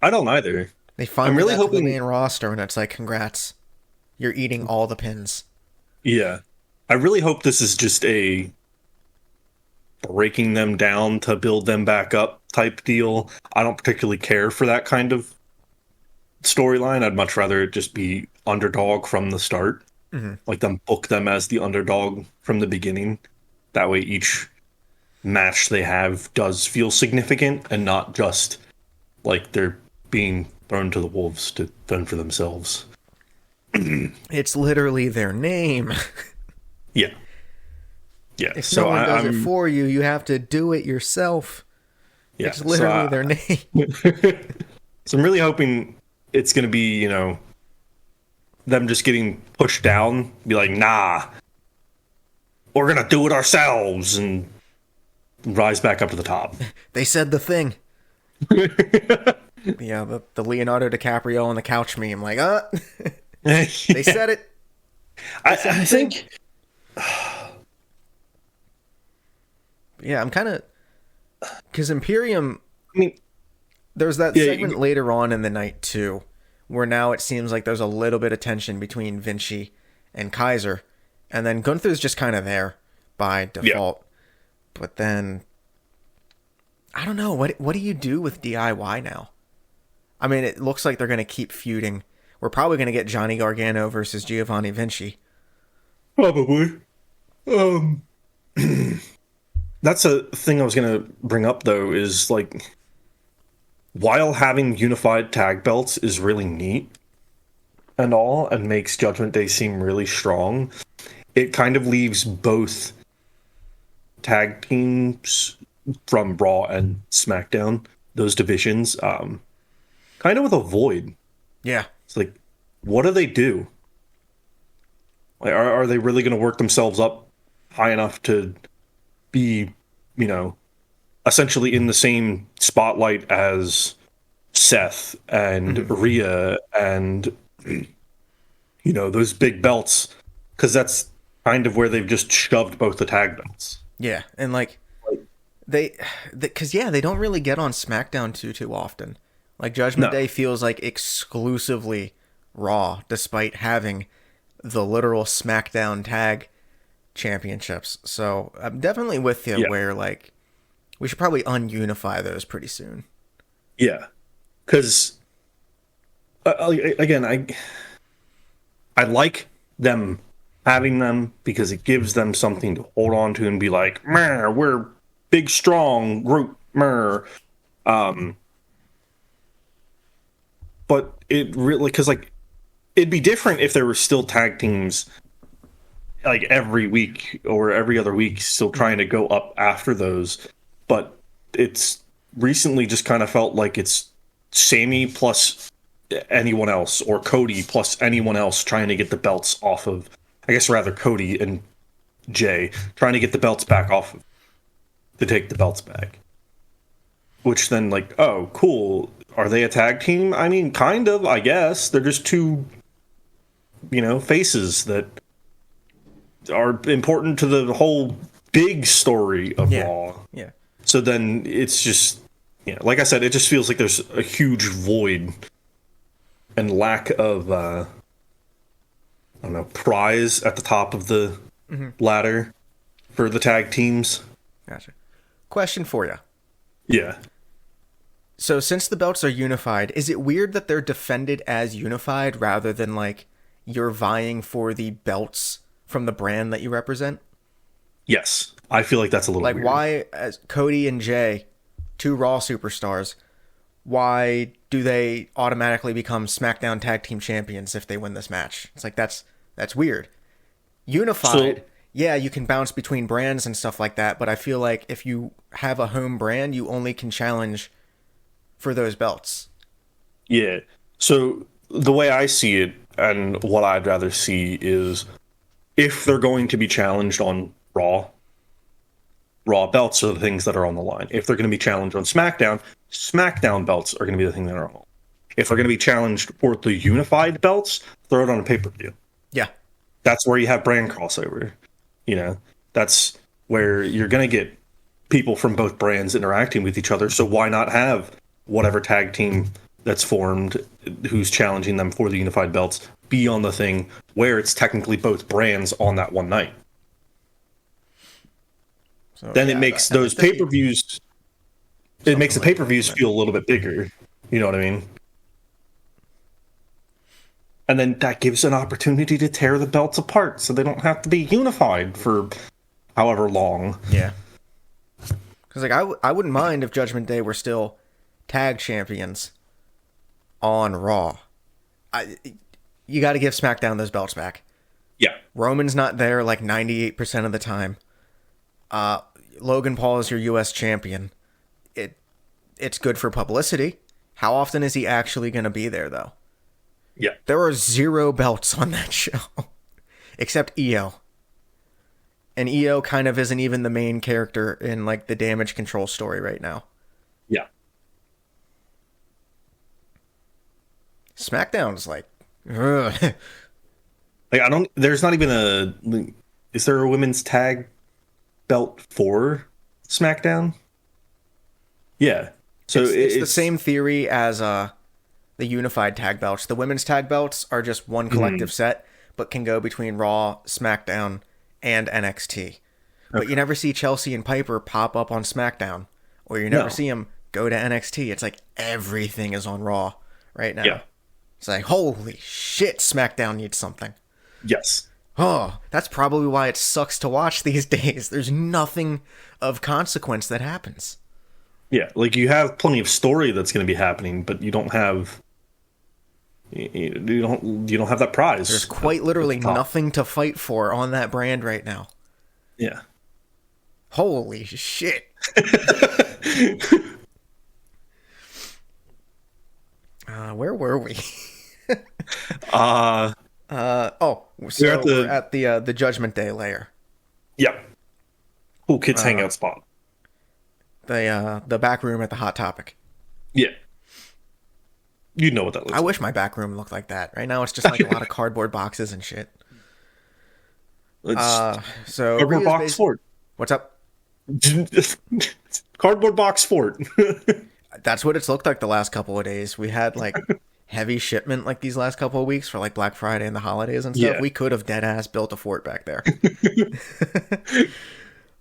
I don't either. They finally really got to the hoping- main roster, and it's like, congrats. You're eating all the pins. Yeah. I really hope this is just a breaking them down to build them back up type deal. I don't particularly care for that kind of storyline. I'd much rather it just be underdog from the start. Mm-hmm. Like them book them as the underdog from the beginning. That way each match they have does feel significant and not just like they're being thrown to the wolves to fend for themselves. It's literally their name. Yeah. Yeah. If So no one does I'm it for you, you have to do it yourself. yeah, It's literally their name. So I'm really hoping it's going to be, you know, them just getting pushed down, be like, nah, we're going to do it ourselves and rise back up to the top. They said the thing. Yeah, the Leonardo DiCaprio on the couch meme. Like, they said it. I think, Yeah, I'm kind of... Because Imperium... I mean, There's that Yeah, segment later on in the night, too, where now it seems like there's a little bit of tension between Vinci and Kaiser. And then Gunther's just kind of there by default. But then... I don't know. What do you do with DIY now? I mean, it looks like they're going to keep feuding. We're probably going to get Johnny Gargano versus Giovanni Vinci. probably. That's a thing I was going to bring up, though, is like, while having unified tag belts is really neat and all, and makes Judgment Day seem really strong, it kind of leaves both tag teams from Raw and SmackDown, those divisions, kind of with a void. Yeah. It's like, what do they do? Like, are they really going to work themselves up high enough to be, you know, essentially in the same spotlight as Seth and Rhea and those big belts, because that's kind of where they've just shoved both the tag belts. Yeah, and like because they don't really get on SmackDown too often. Like Judgment No. Day feels like exclusively Raw, despite having the literal SmackDown tag championships. So I'm definitely with you where like we should probably ununify those pretty soon. Yeah, because again, I like them having them because it gives them something to hold on to and be like, "Meh, we're big, strong group." Meh. But it really, because like it'd be different if there were still tag teams like every week or every other week still trying to go up after those. But it's recently just kind of felt like it's Sammy plus anyone else, or Cody plus anyone else trying to get the belts off of, I guess rather Cody and Jay trying to get the belts back off of, to take the belts back. Which then, like, oh, cool. Are they a tag team? I mean, kind of, I guess. They're just two, faces that are important to the whole big story of Raw. Yeah. So then it's just, like I said, it just feels like there's a huge void and lack of, I don't know, prize at the top of the ladder for the tag teams. Gotcha. Question for you. Yeah. So since the belts are unified, is it weird that they're defended as unified rather than like you're vying for the belts from the brand that you represent? Yes. I feel like that's a little like weird. Why, as Cody and Jay, two Raw superstars, why do they automatically become SmackDown Tag Team Champions if they win this match? It's like that's weird. Unified, yeah, you can bounce between brands and stuff like that, but I feel like if you have a home brand, you only can challenge for those belts. Yeah. So the way I see it, and what I'd rather see, is if they're going to be challenged on Raw belts are the things that are on the line. If they're going to be challenged on SmackDown belts are going to be the thing that are on the line. If they're going to be challenged for the unified belts, throw it on a pay-per-view. Yeah. That's where you have brand crossover. That's where you're going to get people from both brands interacting with each other. So why not have whatever tag team that's formed who's challenging them for the unified belts be on the thing where it's technically both brands on that one night? So, then it makes those pay-per-views... It makes the pay-per-views feel a little bit bigger. You know what I mean? And then that gives an opportunity to tear the belts apart so they don't have to be unified for however long. Yeah. Because like I wouldn't mind if Judgment Day were still tag champions on Raw. You got to give SmackDown those belts back. Yeah. Roman's not there like 98% of the time. Logan Paul is your U.S. champion. It's good for publicity. How often is he actually going to be there, though? Yeah. There are 0 belts on that show. Except EO. And EO kind of isn't even the main character in like the Damage Control story right now. Yeah. SmackDown's like... Ugh. Like, there's not even is there a women's tag belt for SmackDown? Yeah. So it's the same theory as the unified tag belts. The women's tag belts are just one collective set, but can go between Raw, SmackDown, and NXT. But you never see Chelsea and Piper pop up on SmackDown, or you never see them go to NXT. It's like everything is on Raw right now. Yeah. It's like, holy shit, SmackDown needs something. Yes. Oh, that's probably why it sucks to watch these days. There's nothing of consequence that happens. Yeah, like you have plenty of story that's going to be happening, but you don't have you don't have that prize. There's quite literally nothing to fight for on that brand right now. Yeah. Holy shit. Where were we? So we're at the Judgment Day layer. Yeah. Cool kids hangout spot. The back room at the Hot Topic. Yeah. You know what that I looks like. wish my back room looked like that. Right now, it's just like a lot of cardboard boxes and shit. It's So cardboard Rhea's box base. fort. What's up? Cardboard box fort. That's what it's looked like the last couple of days. We had like heavy shipment like these last couple of weeks for like Black Friday and the holidays and stuff. Yeah. We could have dead ass built a fort back there.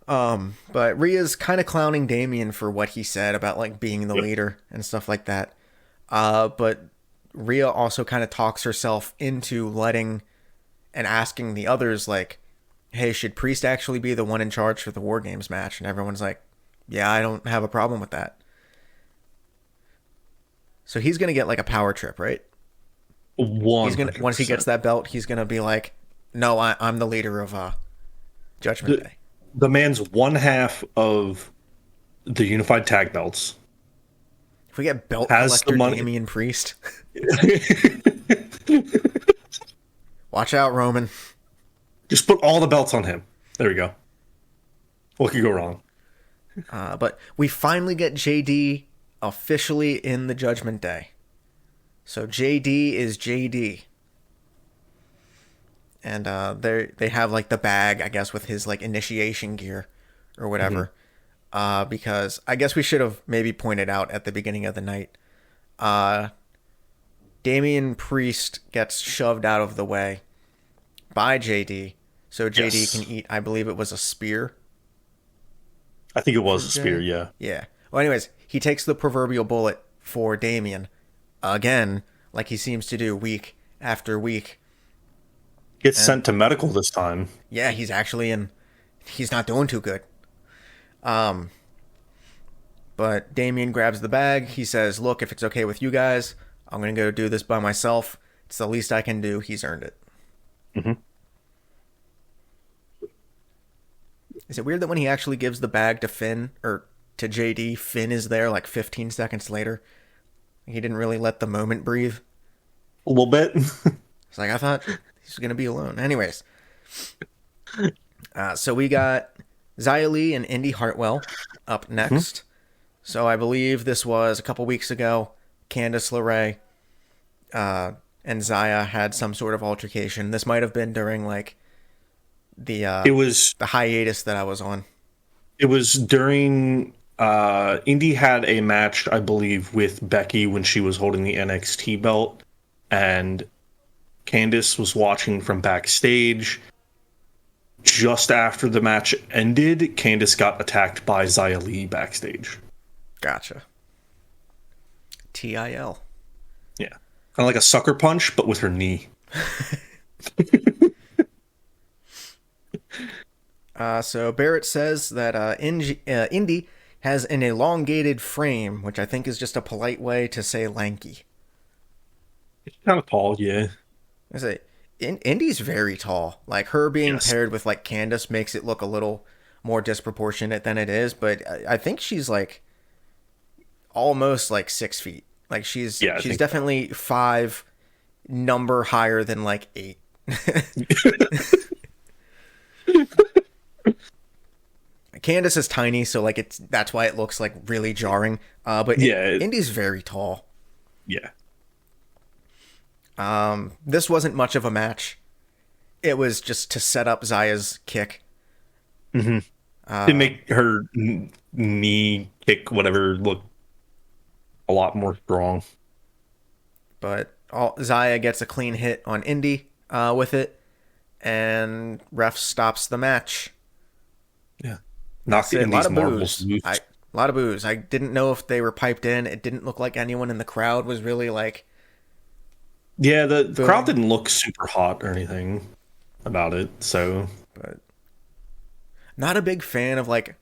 But Rhea's kind of clowning Damien for what he said about like being the Yep. leader and stuff like that. But Rhea also kind of talks herself into letting and asking the others like, "Hey, should Priest actually be the one in charge for the War Games match?" And everyone's like, "Yeah, I don't have a problem with that." So he's gonna get like a power trip, right? He's gonna once he gets 100%. that belt, he's gonna be like, "No, I'm the leader of Judgment The, Day." the man's one half of the unified tag belts. If we get belt Has the collector money. Damian Priest, watch out, Roman. Just put all the belts on him. There we go. What could go wrong? But we finally get JD officially in the Judgment Day. So JD is JD. And they have like the bag, I guess, with his like initiation gear or whatever. Because I guess we should have maybe pointed out at the beginning of the night. Damian Priest gets shoved out of the way by JD. So JD Yes. can eat, I believe it was a spear. I think it was a Jay? spear, yeah. Yeah. Well, anyways, he takes the proverbial bullet for Damien again, like he seems to do week after week. Gets sent to medical this time. Yeah, he's actually in. He's not doing too good. But Damien grabs the bag. He says, "Look, if it's okay with you guys, I'm gonna go do this by myself. It's the least I can do." He's earned it. Mhm. Is it weird that when he actually gives the bag to Finn or to JD, Finn is there like 15 seconds later? He didn't really let the moment breathe. A little bit. It's like I thought he was gonna be alone. Anyways, so we got Xia Li and Indy Hartwell up next. So I believe this was a couple weeks ago. Candice LeRae and Xia had some sort of altercation. This might have been during like It was the hiatus that I was on. it was during Indy had a match, I believe, with Becky when she was holding the NXT belt, and Candice was watching from backstage. Just after the match ended, Candice got attacked by Xia Li backstage. Gotcha. TIL. Yeah. Kind of like a sucker punch, but with her knee. So Barrett says that Indy has an elongated frame, which I think is just a polite way to say lanky. It's kind of tall, yeah. I say, Indy's very tall. Like her being Yes. paired with like Candace makes it look a little more disproportionate than it is, but I think she's like almost like 6 feet. Like she's Yeah, I she's think definitely 5 number higher than like 8. Candace is tiny, so like that's why it looks like really jarring. But Yeah. Indy's very tall. Yeah. This wasn't much of a match. It was just to set up Zaya's kick. To make her knee kick, whatever, look a lot more strong. But Zaya gets a clean hit on Indy with it, and ref stops the match. Yeah. Knock A in lot these of marbles boos. loose. A lot of boos. I didn't know if they were piped in. It didn't look like anyone in the crowd was really like. Yeah, the Booing. crowd didn't look super hot or anything about it, so But not a big fan of like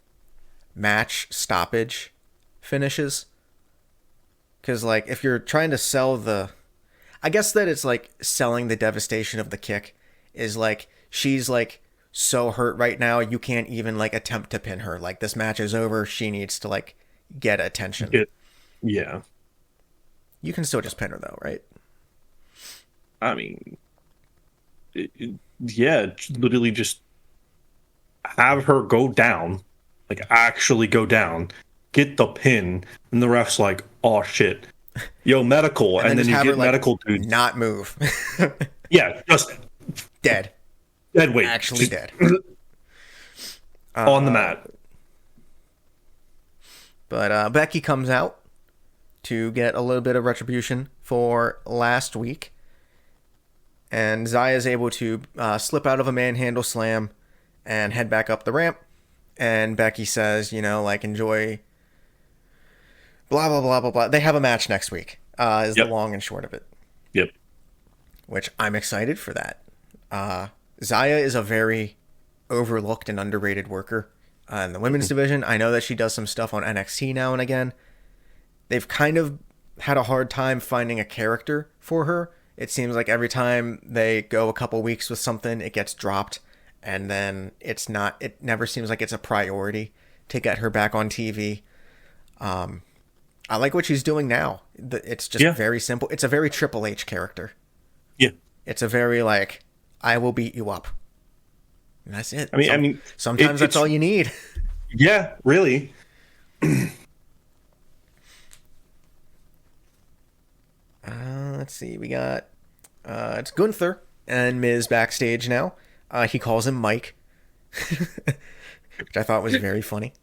match stoppage finishes. Because like if you're trying to sell the, I guess that it's like selling the devastation of the kick is like she's like so hurt right now you can't even like attempt to pin her. Like this match is over. She needs to like get attention. yeah. You can still just pin her though, right? I mean, yeah, literally just have her go down, like actually go down, get the pin, and the ref's like, oh shit, yo, medical, and then and then just you have her get like medical dudes. not move. Yeah, just Dead. dead weight, Actually just dead. on the mat. But Becky comes out to get a little bit of retribution for last week. And Zaya is able to slip out of a manhandle slam and head back up the ramp. And Becky says, like, enjoy, blah, blah, blah, blah, blah. They have a match next week, is the Yep, long and short of it, yep. which I'm excited for that. Zaya is a very overlooked and underrated worker in the women's division. I know that she does some stuff on NXT now and again. They've kind of had a hard time finding a character for her. It seems like every time they go a couple weeks with something, it gets dropped, and then it never seems like it's a priority to get her back on TV. I like what she's doing now. It's just very simple. It's a very Triple H character. Yeah. It's a very, like, I will beat you up. And that's it. I mean, sometimes that's all you need. Yeah, really. Let's see. We got it's Gunther and Miz backstage now. He calls him Mike, which I thought was very funny.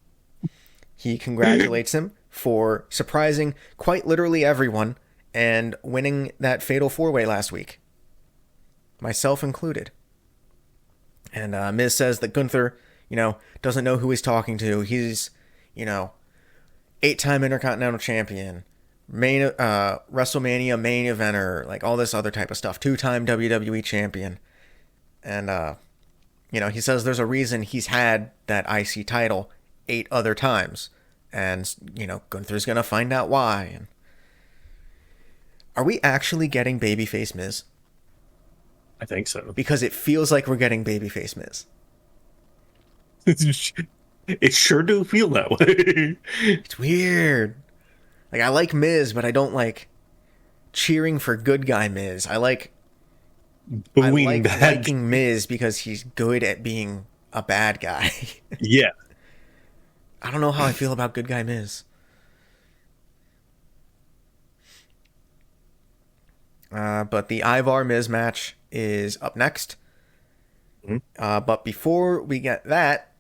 He congratulates him for surprising quite literally everyone and winning that fatal 4-way last week, myself included. And Miz says that Gunther, doesn't know who he's talking to. He's, 8-time Intercontinental Champion, WrestleMania main eventer, like all this other type of stuff. 2-time WWE champion. And, he says there's a reason he's had that IC title 8 other times. And, Gunther's going to find out why. And are we actually getting babyface Miz? I think so. Because it feels like we're getting babyface Miz. It sure do feel that way. It's weird. Like, I like Miz, but I don't like cheering for good guy Miz. I like liking Miz because he's good at being a bad guy. Yeah. I don't know how I feel about good guy Miz. But the Ivar Miz match is up next. Mm-hmm. But before we get that,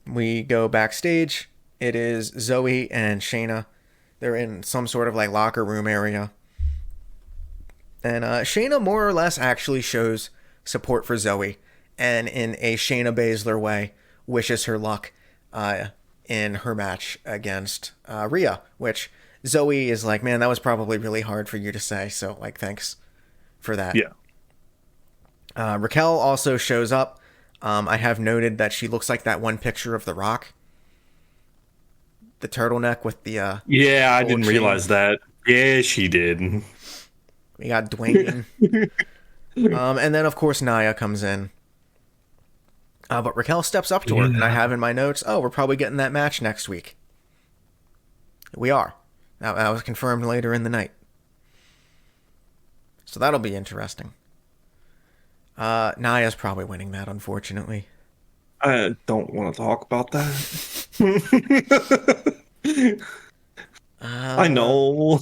we go backstage. It is Zoe and Shayna. They're in some sort of like locker room area. And Shayna more or less actually shows support for Zoe. And in a Shayna Baszler way, wishes her luck in her match against Rhea. Which Zoe is like, man, that was probably really hard for you to say. So, like, thanks for that. Yeah. Raquel also shows up. I have noted that she looks like that one picture of The Rock. The turtleneck with the... yeah, I didn't realize that. Yeah, she did. We got Dwayne. And then, of course, Nia comes in. But Raquel steps up to her, and I have in my notes, we're probably getting that match next week. We are. That was confirmed later in the night. So that'll be interesting. Nia's probably winning that, unfortunately. I don't want to talk about that. I know.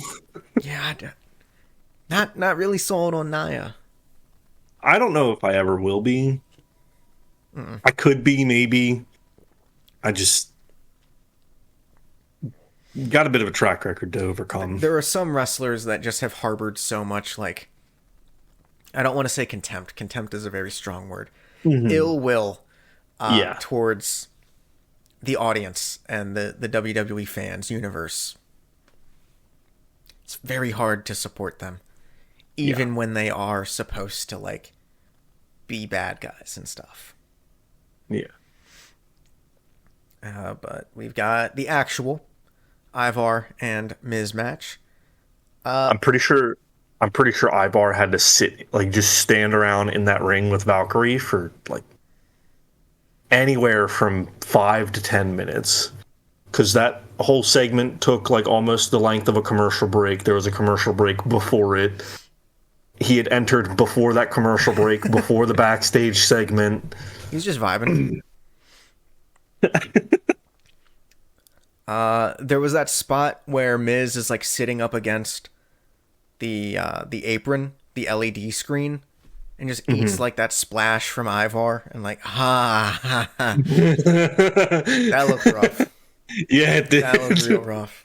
Yeah, not really sold on Nia. I don't know if I ever will be. I could be, maybe. I just got a bit of a track record to overcome. There are some wrestlers that just have harbored so much, like, I don't want to say contempt. Contempt is a very strong word. Mm-hmm. Ill will towards the audience and the WWE fans universe. It's very hard to support them, even when they are supposed to, like, be bad guys and stuff. Yeah. But we've got the actual Ivar and Miz match. I'm pretty sure Ivar had to sit, like, just stand around in that ring with Valkyrie for, like, anywhere from 5 to 10 minutes. Because that whole segment took, like, almost the length of a commercial break. There was a commercial break before it. He had entered before that commercial break, before the backstage segment. He's just vibing. There was that spot where Miz is, like, sitting up against the apron, the LED screen, and just eats Mhm. like that splash from Ivar, and like ha ha ha. That looked rough. Yeah, it That looked real did. rough.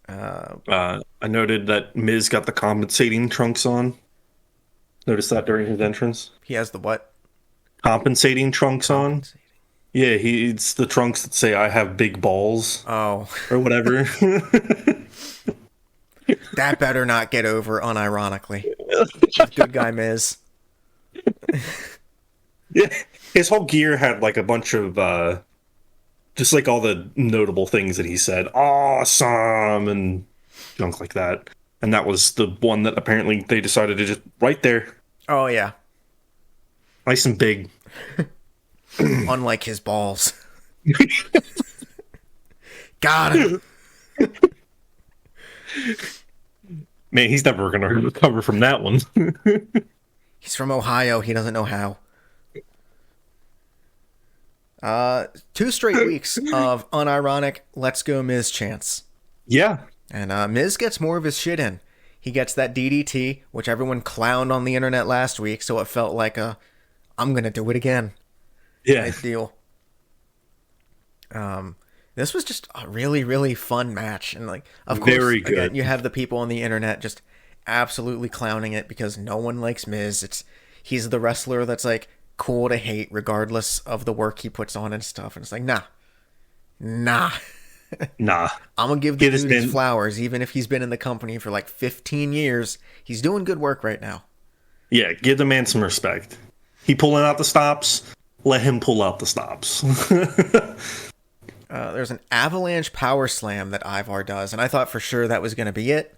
Uh, I noted that Miz got the compensating trunks on. Noticed that during his entrance. he has the what? Compensating trunks on. Compensating. Yeah, it's the trunks that say "I have big balls" Oh, or whatever. that better not get over unironically with good guy Miz. Yeah, his whole gear had like a bunch of just like all the notable things that he said, awesome and junk like that. And that was the one that apparently they decided to just right there, Oh yeah, nice and big. unlike his balls. Got him. Man, he's never gonna recover from that one. He's from Ohio. He doesn't know how. 2 straight weeks of unironic "Let's Go Miz" chants, Yeah, and Miz gets more of his shit in. He gets that DDT, which everyone clowned on the internet last week, so it felt like a "I'm gonna do it again" yeah, type deal. This was just a really, really fun match, and like, of course, very again, good. you have the people on the internet just absolutely clowning it because no one likes Miz. He's the wrestler that's like cool to hate regardless of the work he puts on and stuff, and it's like, nah. Nah, I'm gonna give the get his dude his man. flowers, even if he's been in the company for like 15 years. He's doing good work right now. Yeah, give the man some respect. He pulling out the stops. Let him pull out the stops. There's an avalanche power slam that Ivar does, and I thought for sure that was gonna be it.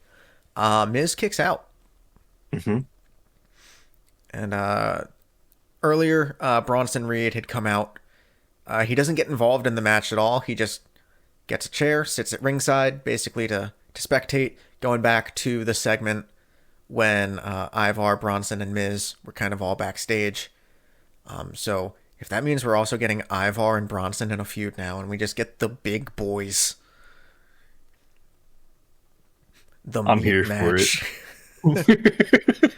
Miz kicks out, hmm and earlier Bronson Reed had come out. He doesn't get involved in the match at all. He just gets a chair, sits at ringside, basically to spectate. Going back to the segment when Ivar, Bronson, and Miz were kind of all backstage. So if that means we're also getting Ivar and Bronson in a feud now, and we just get the big boys, the I'm meat here for it. match.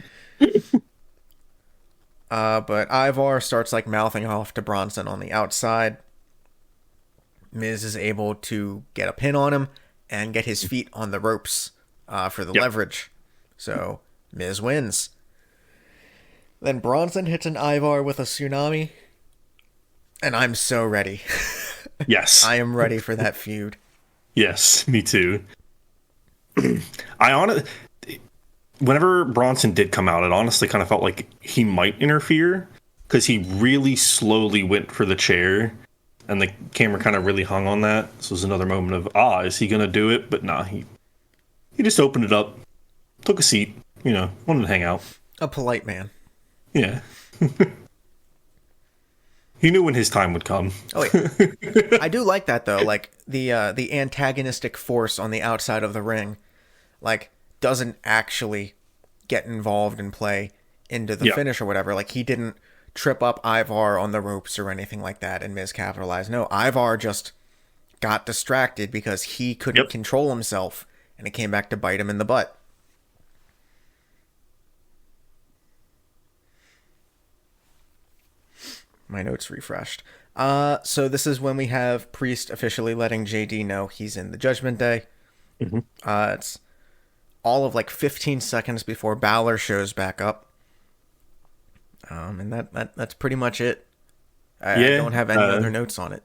But Ivar starts like mouthing off to Bronson on the outside. Miz is able to get a pin on him and get his feet on the ropes for the Yep. leverage. So Miz wins. Then Bronson hits an Ivar with a tsunami. And I'm so ready. Yes. I am ready for that feud. Yes, me too. I whenever Bronson did come out, it honestly kind of felt like he might interfere because he really slowly went for the chair, and the camera kind of really hung on that. This was another moment of is he gonna do it? But nah, he just opened it up, took a seat, wanted to hang out. A polite man. Yeah. He knew when his time would come. Oh yeah. I do like that though. Like the antagonistic force on the outside of the ring, like doesn't actually get involved and play into the Yeah. finish or whatever. Like he didn't trip up Ivar on the ropes or anything like that and Miz capitalized. No, Ivar just got distracted because he couldn't Yep. control himself, and it came back to bite him in the butt. My notes refreshed. So this is when we have Priest officially letting JD know he's in the Judgment Day. hmm It's all of like 15 seconds before Balor shows back up. And that's pretty much it. I Yeah. don't have any other notes on it.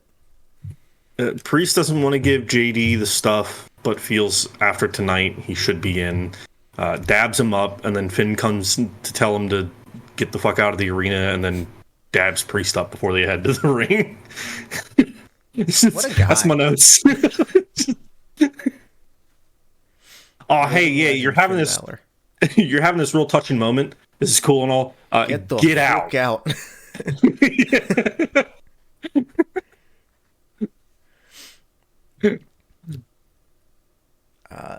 Priest doesn't want to give JD the stuff, but feels after tonight he should be in. Dabs him up, and then Finn comes to tell him to get the fuck out of the arena, and then dabs Priest up before they head to the ring. What a guy. That's my notes. Oh, hey, yeah, you're having Finn this. Balor. You're having this real touching moment. This is cool and all. Get the Get out. fuck out.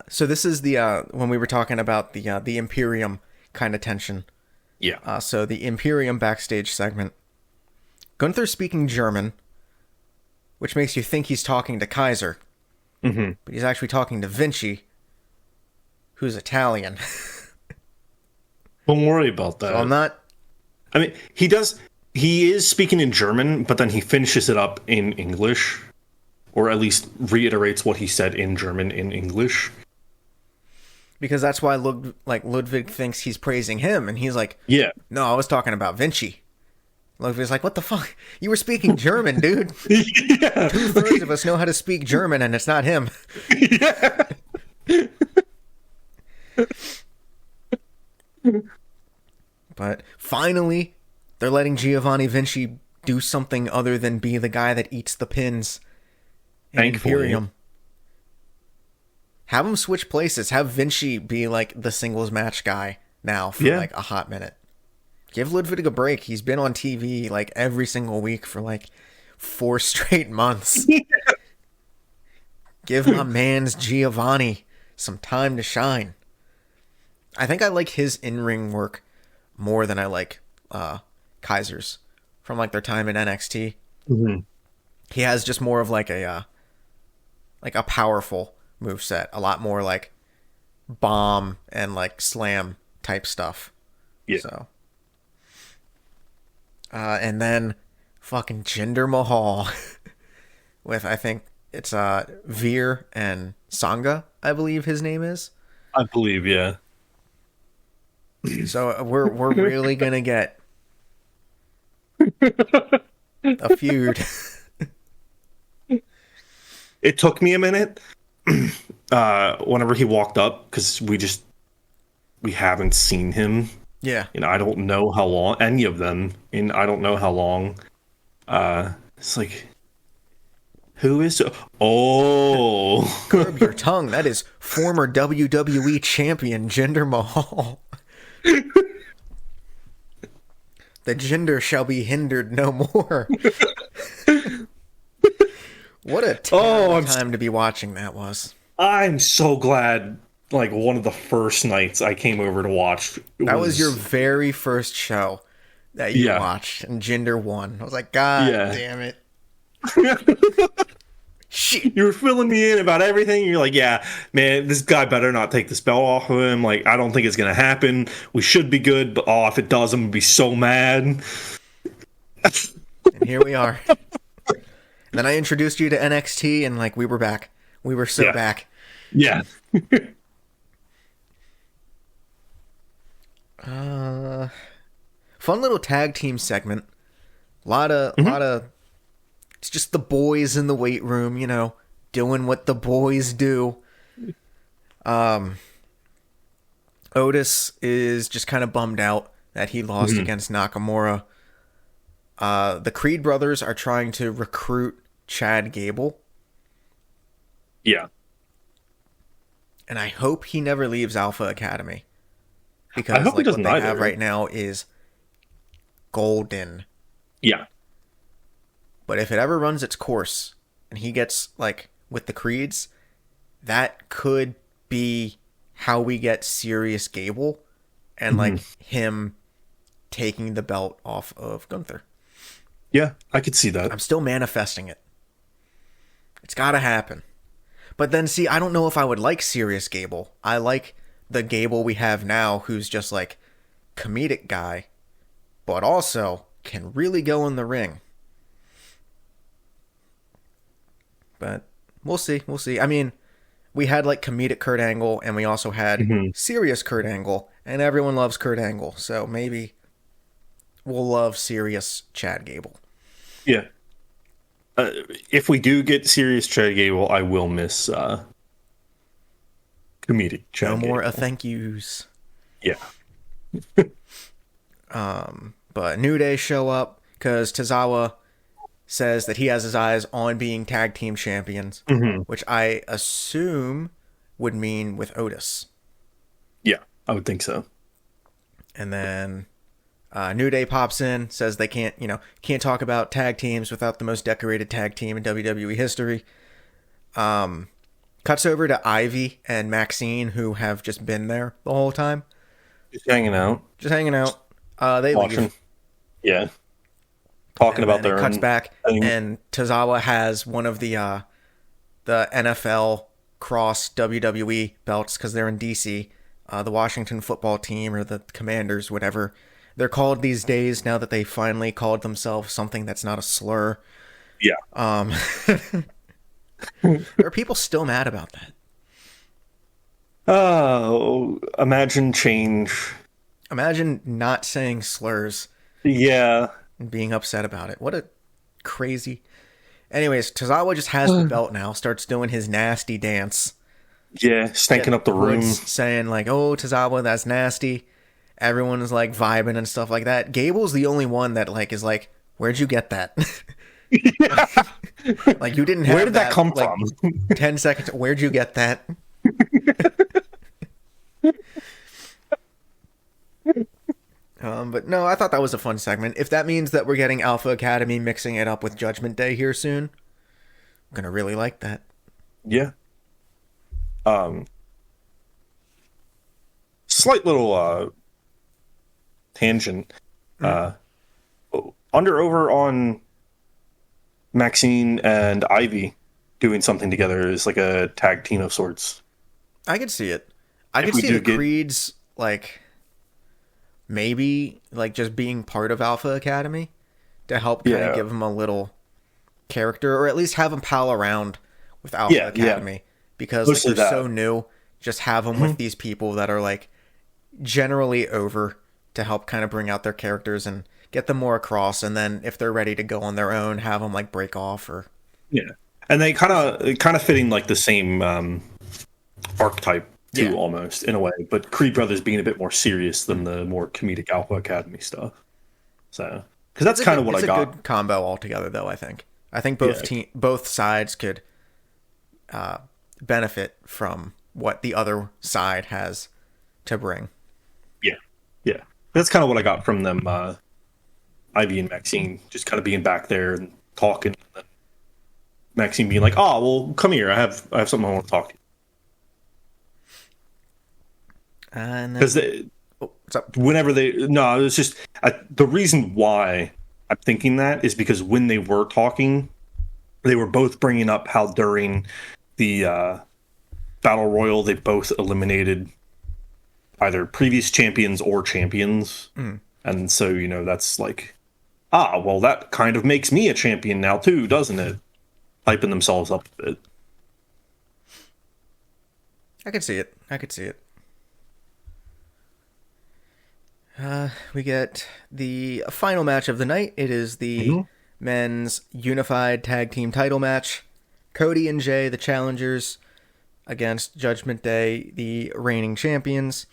So this is the when we were talking about the Imperium kind of tension. Yeah. So the Imperium backstage segment. Gunther speaking German, which makes you think he's talking to Kaiser. Mm-hmm. but he's actually talking to Vinci, who's Italian. Don't worry about So I'm that. not. I mean, he is speaking in German, but then he finishes it up in English, or at least reiterates what he said in German in English. Because that's why Ludwig thinks he's praising him, and he's like, Yeah. "No, I was talking about Vinci." Ludwig's like, "What the fuck? You were speaking German, dude. Yeah. 2/3 of us know how to speak German, and it's not him." Yeah. But finally, they're letting Giovanni Vinci do something other than be the guy that eats the pins in Thankfully. Imperium. Have him switch places. Have Vinci be like the singles match guy now for like a hot minute. Give Ludwig a break. He's been on TV like every single week for like 4 straight months. Give my man's Giovanni some time to shine. I think I like his in-ring work more than I like Kaiser's from like their time in NXT. Mm-hmm. He has just more of like a powerful moveset, a lot more like bomb and like slam type stuff. Yeah. So, and then fucking Jinder Mahal with I think it's Veer and Sangha, I believe his name is. I believe, yeah. So we're really gonna get a feud. It took me a minute whenever he walked up, because we haven't seen him. Yeah. I don't know how long, any of them, and I don't know how long. It's like, who is... Oh! Curb your tongue. That is former WWE champion Jinder Mahal. The Jinder shall be hindered no more. What a terrible time to be watching that was. I'm so glad, like, one of the first nights I came over to watch... That was your very first show that you watched, and Jinder won. I was like, God damn it. Shit. You were filling me in about everything. You're like, yeah, man, this guy better not take this belt off of him. Like, I don't think it's going to happen. We should be good, but if it does, I'm going to be so mad. And here we are. And then I introduced you to NXT, and like we were back. We were so back. Yeah. Fun little tag team segment. Lot of it's just the boys in the weight room, doing what the boys do. Otis is just kind of bummed out that he lost against Nakamura. The Creed brothers are trying to recruit Chad Gable. Yeah. And I hope he never leaves Alpha Academy. Because I hope he what doesn't they either. have right now is golden. Yeah. But if it ever runs its course and he gets like with the Creeds, that could be how we get Serious Gable and like him taking the belt off of Gunther. Yeah, I could see that. I'm still manifesting it. It's got to happen. But then see, I don't know if I would like Serious Gable. I like the Gable we have now who's just like comedic guy, but also can really go in the ring. But we'll see. We'll see. I mean, we had like comedic Kurt Angle and we also had serious Kurt Angle, and everyone loves Kurt Angle. So maybe we'll love serious Chad Gable. Yeah. If we do get serious Chad Gable, I will miss comedic Chad Gable. No more thank yous. Yeah. But New Day show up because Tozawa says that he has his eyes on being tag team champions, which I assume would mean with Otis. Yeah, I would think so. And then New Day pops in, says they can't talk about tag teams without the most decorated tag team in WWE history. Cuts over to Ivy and Maxine, who have just been there the whole time. Just hanging out. They Watching. leave. Yeah. Talking about their cuts own back, thing. and Tozawa has one of the the NFL cross WWE belts because they're in DC. The Washington football team or the Commanders, whatever they're called these days, now that they finally called themselves something that's not a slur. Yeah. Um, there are people still mad about that. Oh, imagine change. Imagine not saying slurs Yeah. and being upset about it. What a crazy. Anyways, Tozawa just has the belt now, starts doing his nasty dance. Yeah, stanking up the room. Saying, like, oh, Tozawa, that's nasty. Everyone is, like, vibing and stuff like that. Gable's the only one that, like, is like, where'd you get that? Like, you didn't have Where did that come like, from? 10 seconds. Where'd you get that? But no, I thought that was a fun segment. If that means that we're getting Alpha Academy mixing it up with Judgment Day here soon, I'm gonna really like that. Yeah. Slight little tangent. Over on Maxine and Ivy doing something together is like a tag team of sorts. I could see it. I could see the Creeds, like, maybe, like, just being part of Alpha Academy to help kind of give them a little character, or at least have them pal around with Alpha Academy. Yeah. Because, like, they're so new, just have them with these people that are, like, generally over to help kind of bring out their characters and get them more across, and then if they're ready to go on their own, have them, like, break off or... Yeah. And they kind of fitting, like, the same archetype too, almost, in a way, but Creed Brothers being a bit more serious than the more comedic Alpha Academy stuff. So, because that's kind of what I got. It's a good combo altogether, though. I think both sides could benefit from what the other side has to bring. Yeah, that's kind of what I got from them. Ivy and Maxine just kind of being back there and talking, and then Maxine being like, "Oh, well, come here. I have something I want to talk to you." Because whenever it's just the reason why I'm thinking that is because when they were talking, they were both bringing up how during the battle royal they both eliminated either previous champions or champions, and so that's like, well, that kind of makes me a champion now too, doesn't it? Hyping themselves up a bit. I could see it. We get the final match of the night. It is the men's unified tag team title match. Cody and Jay, the challengers, against Judgment Day, the reigning champions.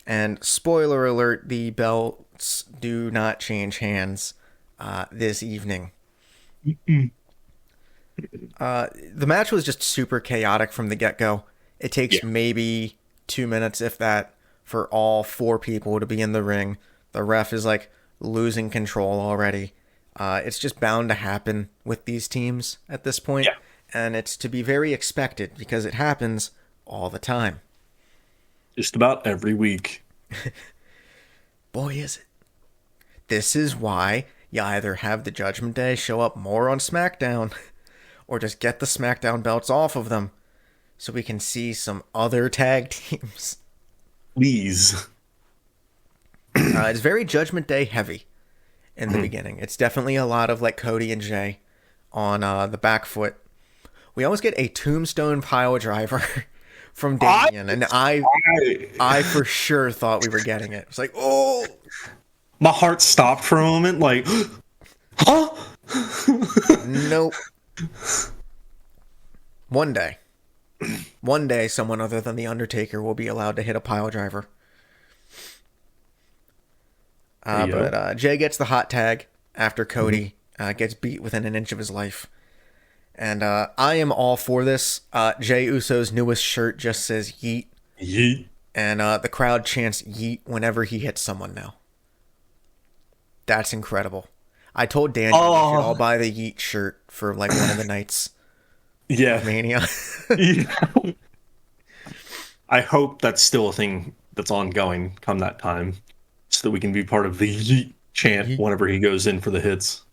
And spoiler alert, the belts do not change hands this evening. The match was just super chaotic from the get-go. It takes maybe 2 minutes, if that, for all four people to be in the ring. The ref is, like, losing control already. It's just bound to happen with these teams at this point. Yeah. And it's to be very expected because it happens all the time. Just about every week. Boy, is it. This is why you either have the Judgment Day show up more on SmackDown or just get the SmackDown belts off of them so we can see some other tag teams. Please. It's very Judgment Day heavy in the beginning. It's definitely a lot of, like, Cody and Jay on the back foot. We almost get a tombstone pile driver from Damian, and I for sure thought we were getting it. It's like, oh! My heart stopped for a moment, like, huh? Nope. One day, someone other than The Undertaker will be allowed to hit a pile driver. But Jay gets the hot tag after Cody gets beat within an inch of his life. And I am all for this. Jay Uso's newest shirt just says yeet. Yeet. And the crowd chants yeet whenever he hits someone now. That's incredible. I told Daniel we should all buy the yeet shirt for, like, one of the nights. Yeah. Mania. Yeah. I hope that's still a thing that's ongoing come that time, so that we can be part of the yeet chant whenever he goes in for the hits.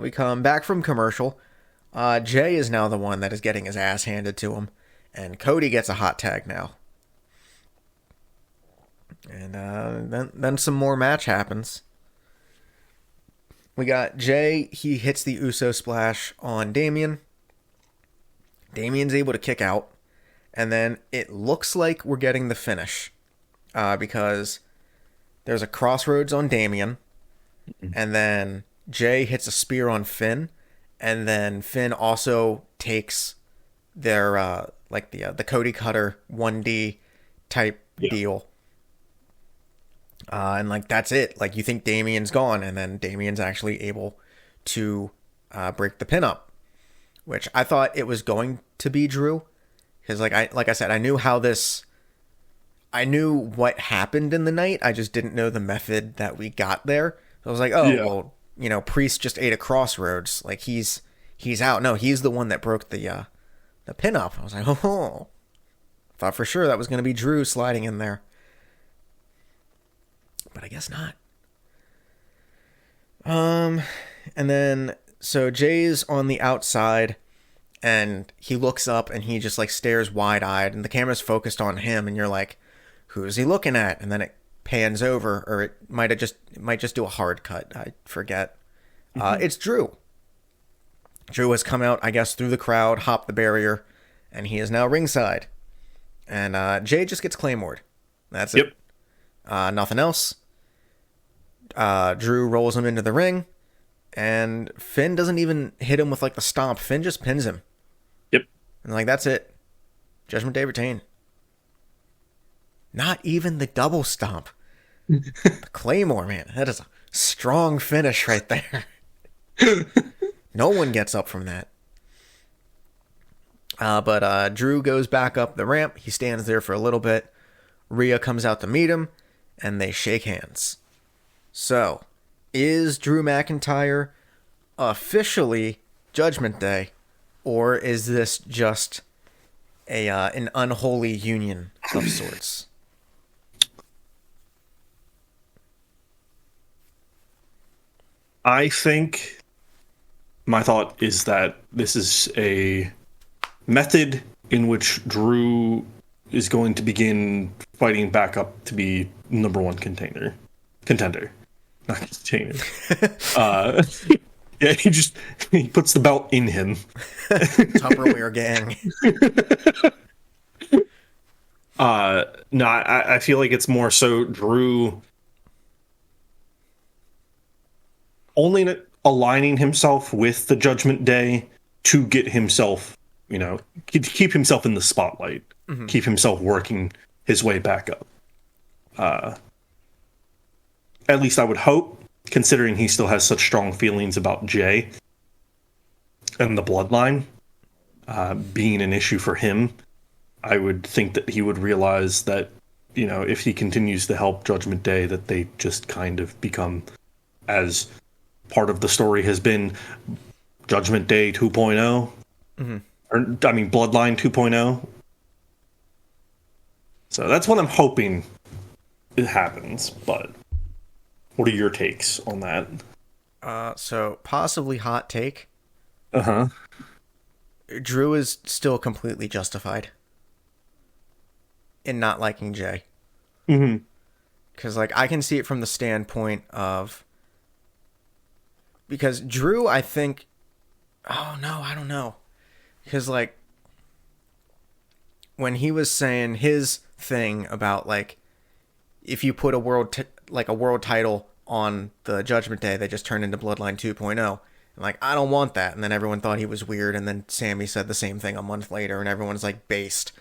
We come back from commercial. Jay is now the one that is getting his ass handed to him, and Cody gets a hot tag now. And then some more match happens. We got Jay. He hits the Uso splash on Damian. Damian's able to kick out, and then it looks like we're getting the finish, because there's a crossroads on Damian, and then Jay hits a spear on Finn, and then Finn also takes their the Cody Cutter 1D type deal. And like that's it. Like you think Damian's gone, and then Damian's actually able to break the pin up, which I thought it was going to be Drew, because like I said, I knew what happened in the night. I just didn't know the method that we got there. So I was like, well, Priest just ate a crossroads. Like he's out. No, he's the one that broke the pin up. I was like, oh, thought for sure that was going to be Drew sliding in there. But I guess not. And then, so Jay's on the outside, and he looks up, and he just, like, stares wide-eyed, and the camera's focused on him, and you're like, who's he looking at? And then it pans over, or it might just do a hard cut. I forget. It's Drew. Drew has come out, I guess, through the crowd, hopped the barrier, and he is now ringside. And Jay just gets claymored. That's it. Nothing else. Drew rolls him into the ring, and Finn doesn't even hit him with like the stomp. Finn just pins him. Yep. And like that's it. Judgment Day retain. Not even the double stomp. The Claymore, man, that is a strong finish right there. No one gets up from that. But Drew goes back up the ramp. He stands there for a little bit. Rhea comes out to meet him, and they shake hands. So, is Drew McIntyre officially Judgment Day, or is this just an unholy union of sorts? I think my thought is that this is a method in which Drew is going to begin fighting back up to be number one contender. Not container. Yeah, he puts the belt in him. Tupperware gang. No, I feel like it's more so Drew only aligning himself with the Judgment Day to get himself, keep himself in the spotlight, keep himself working his way back up. At least I would hope, considering he still has such strong feelings about Jay and the bloodline being an issue for him. I would think that he would realize that, if he continues to help Judgment Day, that they just kind of become, as part of the story has been, Judgment Day 2.0. Bloodline 2.0. So that's what I'm hoping it happens, but what are your takes on that? So possibly hot take. Uh-huh. Drew is still completely justified in not liking Jay. Mm-hmm. Because, I can see it from the standpoint of... Because Drew, I think... Oh, no, I don't know. Because, when he was saying his thing about, if you put a world title on the Judgment Day, they just turn into Bloodline 2.0. And, I don't want that. And then everyone thought he was weird, and then Sammy said the same thing a month later, and everyone's, based.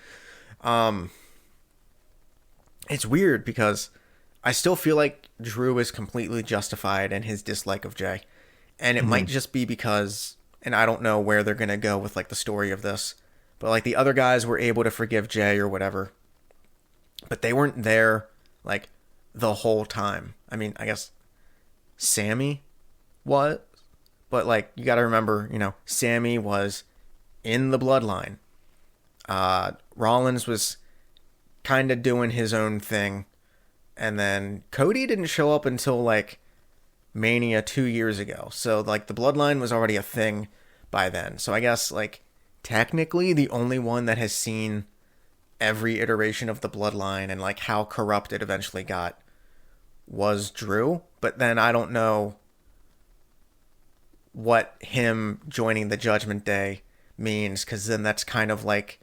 It's weird, because I still feel like Drew is completely justified in his dislike of Jay. And it might just be because, and I don't know where they're going to go with, the story of this, but, the other guys were able to forgive Jay or whatever. But they weren't there, the whole time. I mean, I guess Sammy was, but you got to remember, Sammy was in the bloodline. Rollins was kind of doing his own thing, and then Cody didn't show up until Mania 2 years ago. So like the bloodline was already a thing by then. So I guess like technically the only one that has seen every iteration of the bloodline and like how corrupt it eventually got was Drew. But then I don't know what him joining the Judgment Day means, because then that's kind of like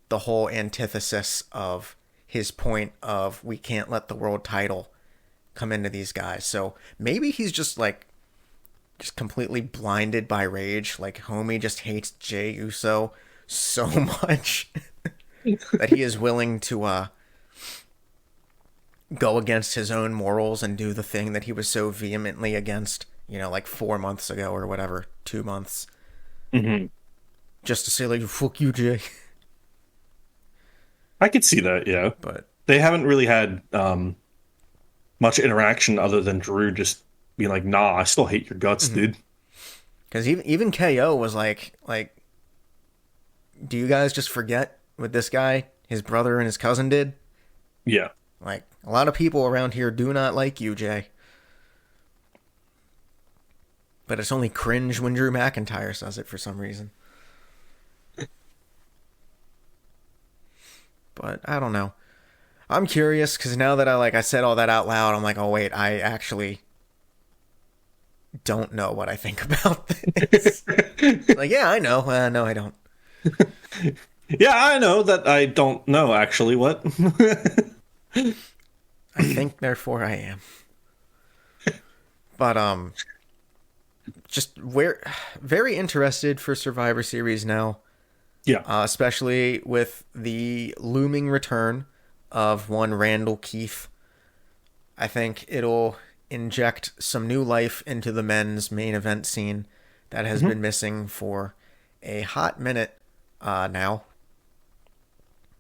the whole antithesis of his point of we can't let the world title come into these guys. So maybe he's just like just completely blinded by rage. Like homie just hates Jey Uso so much that he is willing to go against his own morals and do the thing that he was so vehemently against, like 4 months ago or whatever, 2 months, just to say like fuck you, Jey. I could see that, yeah. But they haven't really had much interaction other than Drew just being like, "Nah, I still hate your guts, dude." because even KO was like, do you guys just forget what this guy, his brother and his cousin did? Yeah. Like, a lot of people around here do not like you, Jey. But it's only cringe when Drew McIntyre says it for some reason. But I don't know. I'm curious because now that I said all that out loud, I'm like, oh wait, I actually don't know what I think about this. Like, yeah, I know. No, I don't. Yeah, I know that I don't know actually what. I think, therefore I am. But just very interested for Survivor Series now. Yeah. Especially with the looming return of one Randall Keith. I think it'll inject some new life into the men's main event scene that has been missing for a hot minute now.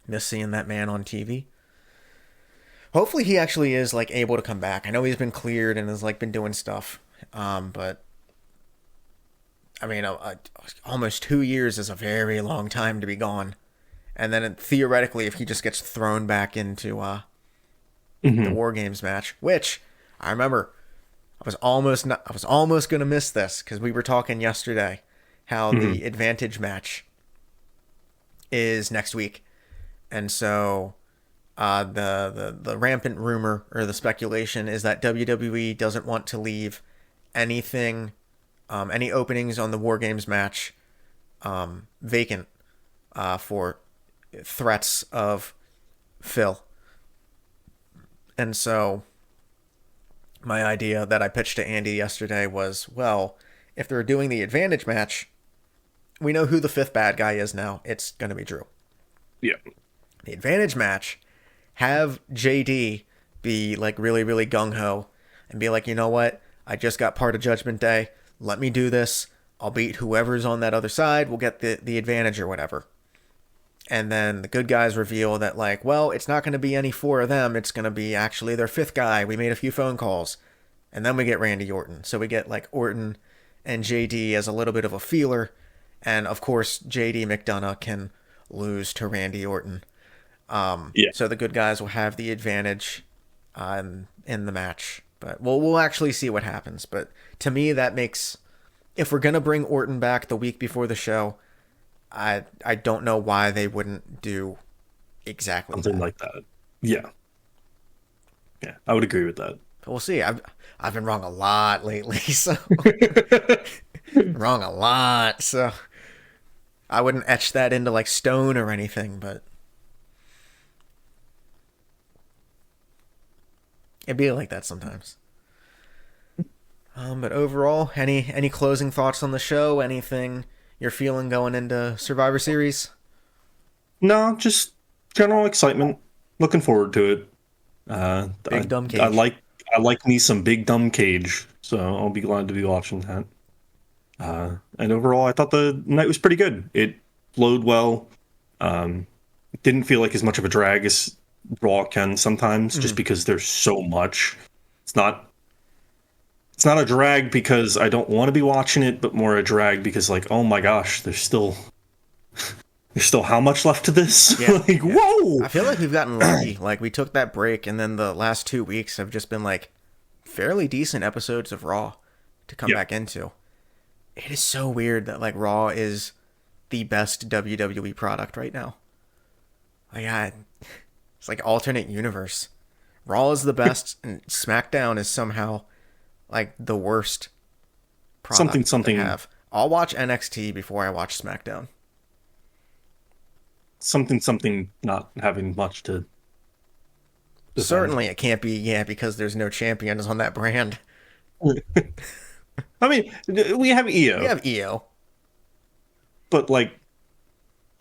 Miss seeing that man on TV. Hopefully he actually is like able to come back. I know he's been cleared and has like been doing stuff, but I mean, almost 2 years is a very long time to be gone. And then theoretically, if he just gets thrown back into the War Games match, which I remember, I was almost gonna miss this because we were talking yesterday how the Advantage match is next week, and so the rampant rumor or the speculation is that WWE doesn't want to leave anything. Any openings on the War Games match vacant for threats of Phil. And so my idea that I pitched to Andy yesterday was, well, if they're doing the Advantage match, we know who the fifth bad guy is now. It's going to be Drew. Yeah. The Advantage match, have JD be like really, really gung-ho and be like, you know what? I just got part of Judgment Day. Let me do this. I'll beat whoever's on that other side. We'll get the advantage or whatever. And then the good guys reveal that, like, well, it's not going to be any four of them. It's going to be actually their fifth guy. We made a few phone calls. And then we get Randy Orton. So we get, like, Orton and JD as a little bit of a feeler. And, of course, JD McDonough can lose to Randy Orton. So the good guys will have the advantage in the match. But we'll actually see what happens. But to me, that makes... If we're going to bring Orton back the week before the show, I don't know why they wouldn't do exactly something that. like that. Yeah. Yeah, I would agree with that. But we'll see. I've been wrong a lot lately, so... wrong a lot, so... I wouldn't etch that into, like, stone or anything, but... It'd be like that sometimes. But overall, any closing thoughts on the show? Anything you're feeling going into Survivor Series? No, just general excitement. Looking forward to it. Big dumb cage. I like me some big dumb cage, so I'll be glad to be watching that. And overall, I thought the night was pretty good. It flowed well. It didn't feel like as much of a drag as Raw can sometimes, just because there's so much. It's not a drag because I don't want to be watching it, but more a drag because, like, oh my gosh, there's still how much left to this? Yeah, like, yeah. Whoa! I feel like we've gotten lucky. Like, we took that break, and then the last 2 weeks have just been, like, fairly decent episodes of Raw to come Yeah. back into. It is so weird that like Raw is the best WWE product right now. Like, it's like alternate universe. Raw is the best, and SmackDown is somehow like the worst Something, product they something, have. I'll watch NXT before I watch SmackDown. something not having much to defend. Certainly, it can't be, yeah, because there's no champions on that brand. I mean, we have We EO, have EO. but like,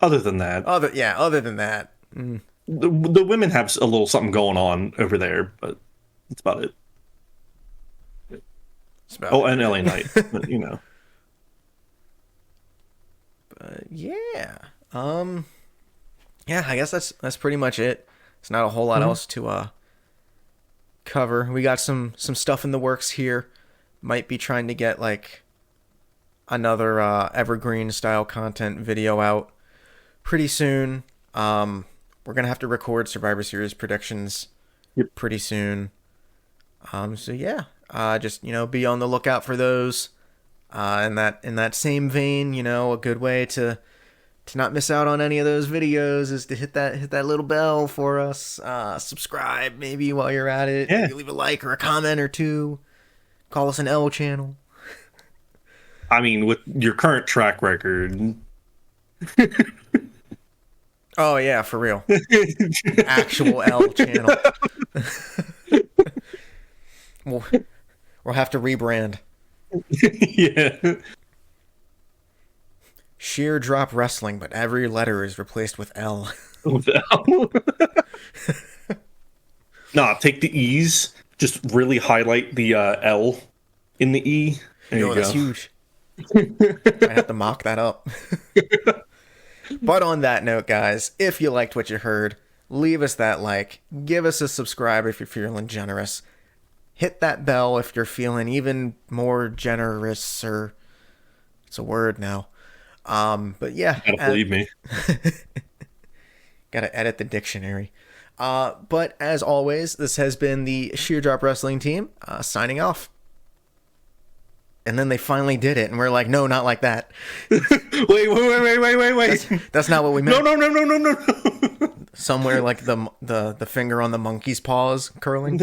other than that, Other than that, the women have a little something going on over there, but that's about it. it's about Oh, it. and LA Knight, but, you know. Yeah. Yeah, I guess that's pretty much it. It's not a whole lot else to cover. We got some stuff in the works here. Might be trying to get like another evergreen style content video out pretty soon. We're gonna have to record Survivor Series predictions Yep. pretty soon. So yeah, just be on the lookout for those. In that same vein, a good way to not miss out on any of those videos is to hit that little bell for us. Subscribe maybe while you're at it. Yeah. Maybe leave a like or a comment or two. Call us an L channel. I mean, with your current track record, Oh yeah, for real. Actual L channel. we'll have to rebrand. yeah. Sheer Drop Wrestling, but every letter is replaced with L. Nah, take the E's. Just really highlight the L in the E. There you That's go. huge. I have to mock that up. But on that note, guys, if you liked what you heard, leave us that like. Give us a subscribe if you're feeling generous. Hit that bell if you're feeling even more generous, or it's a word now. But yeah. You gotta believe me. Gotta edit the dictionary. But as always, this has been the Sheer Drop Wrestling team signing off. And then they finally did it, and we're like, no, not like that. Wait. That's not what we meant. No. Somewhere like the finger on the monkey's paws curling.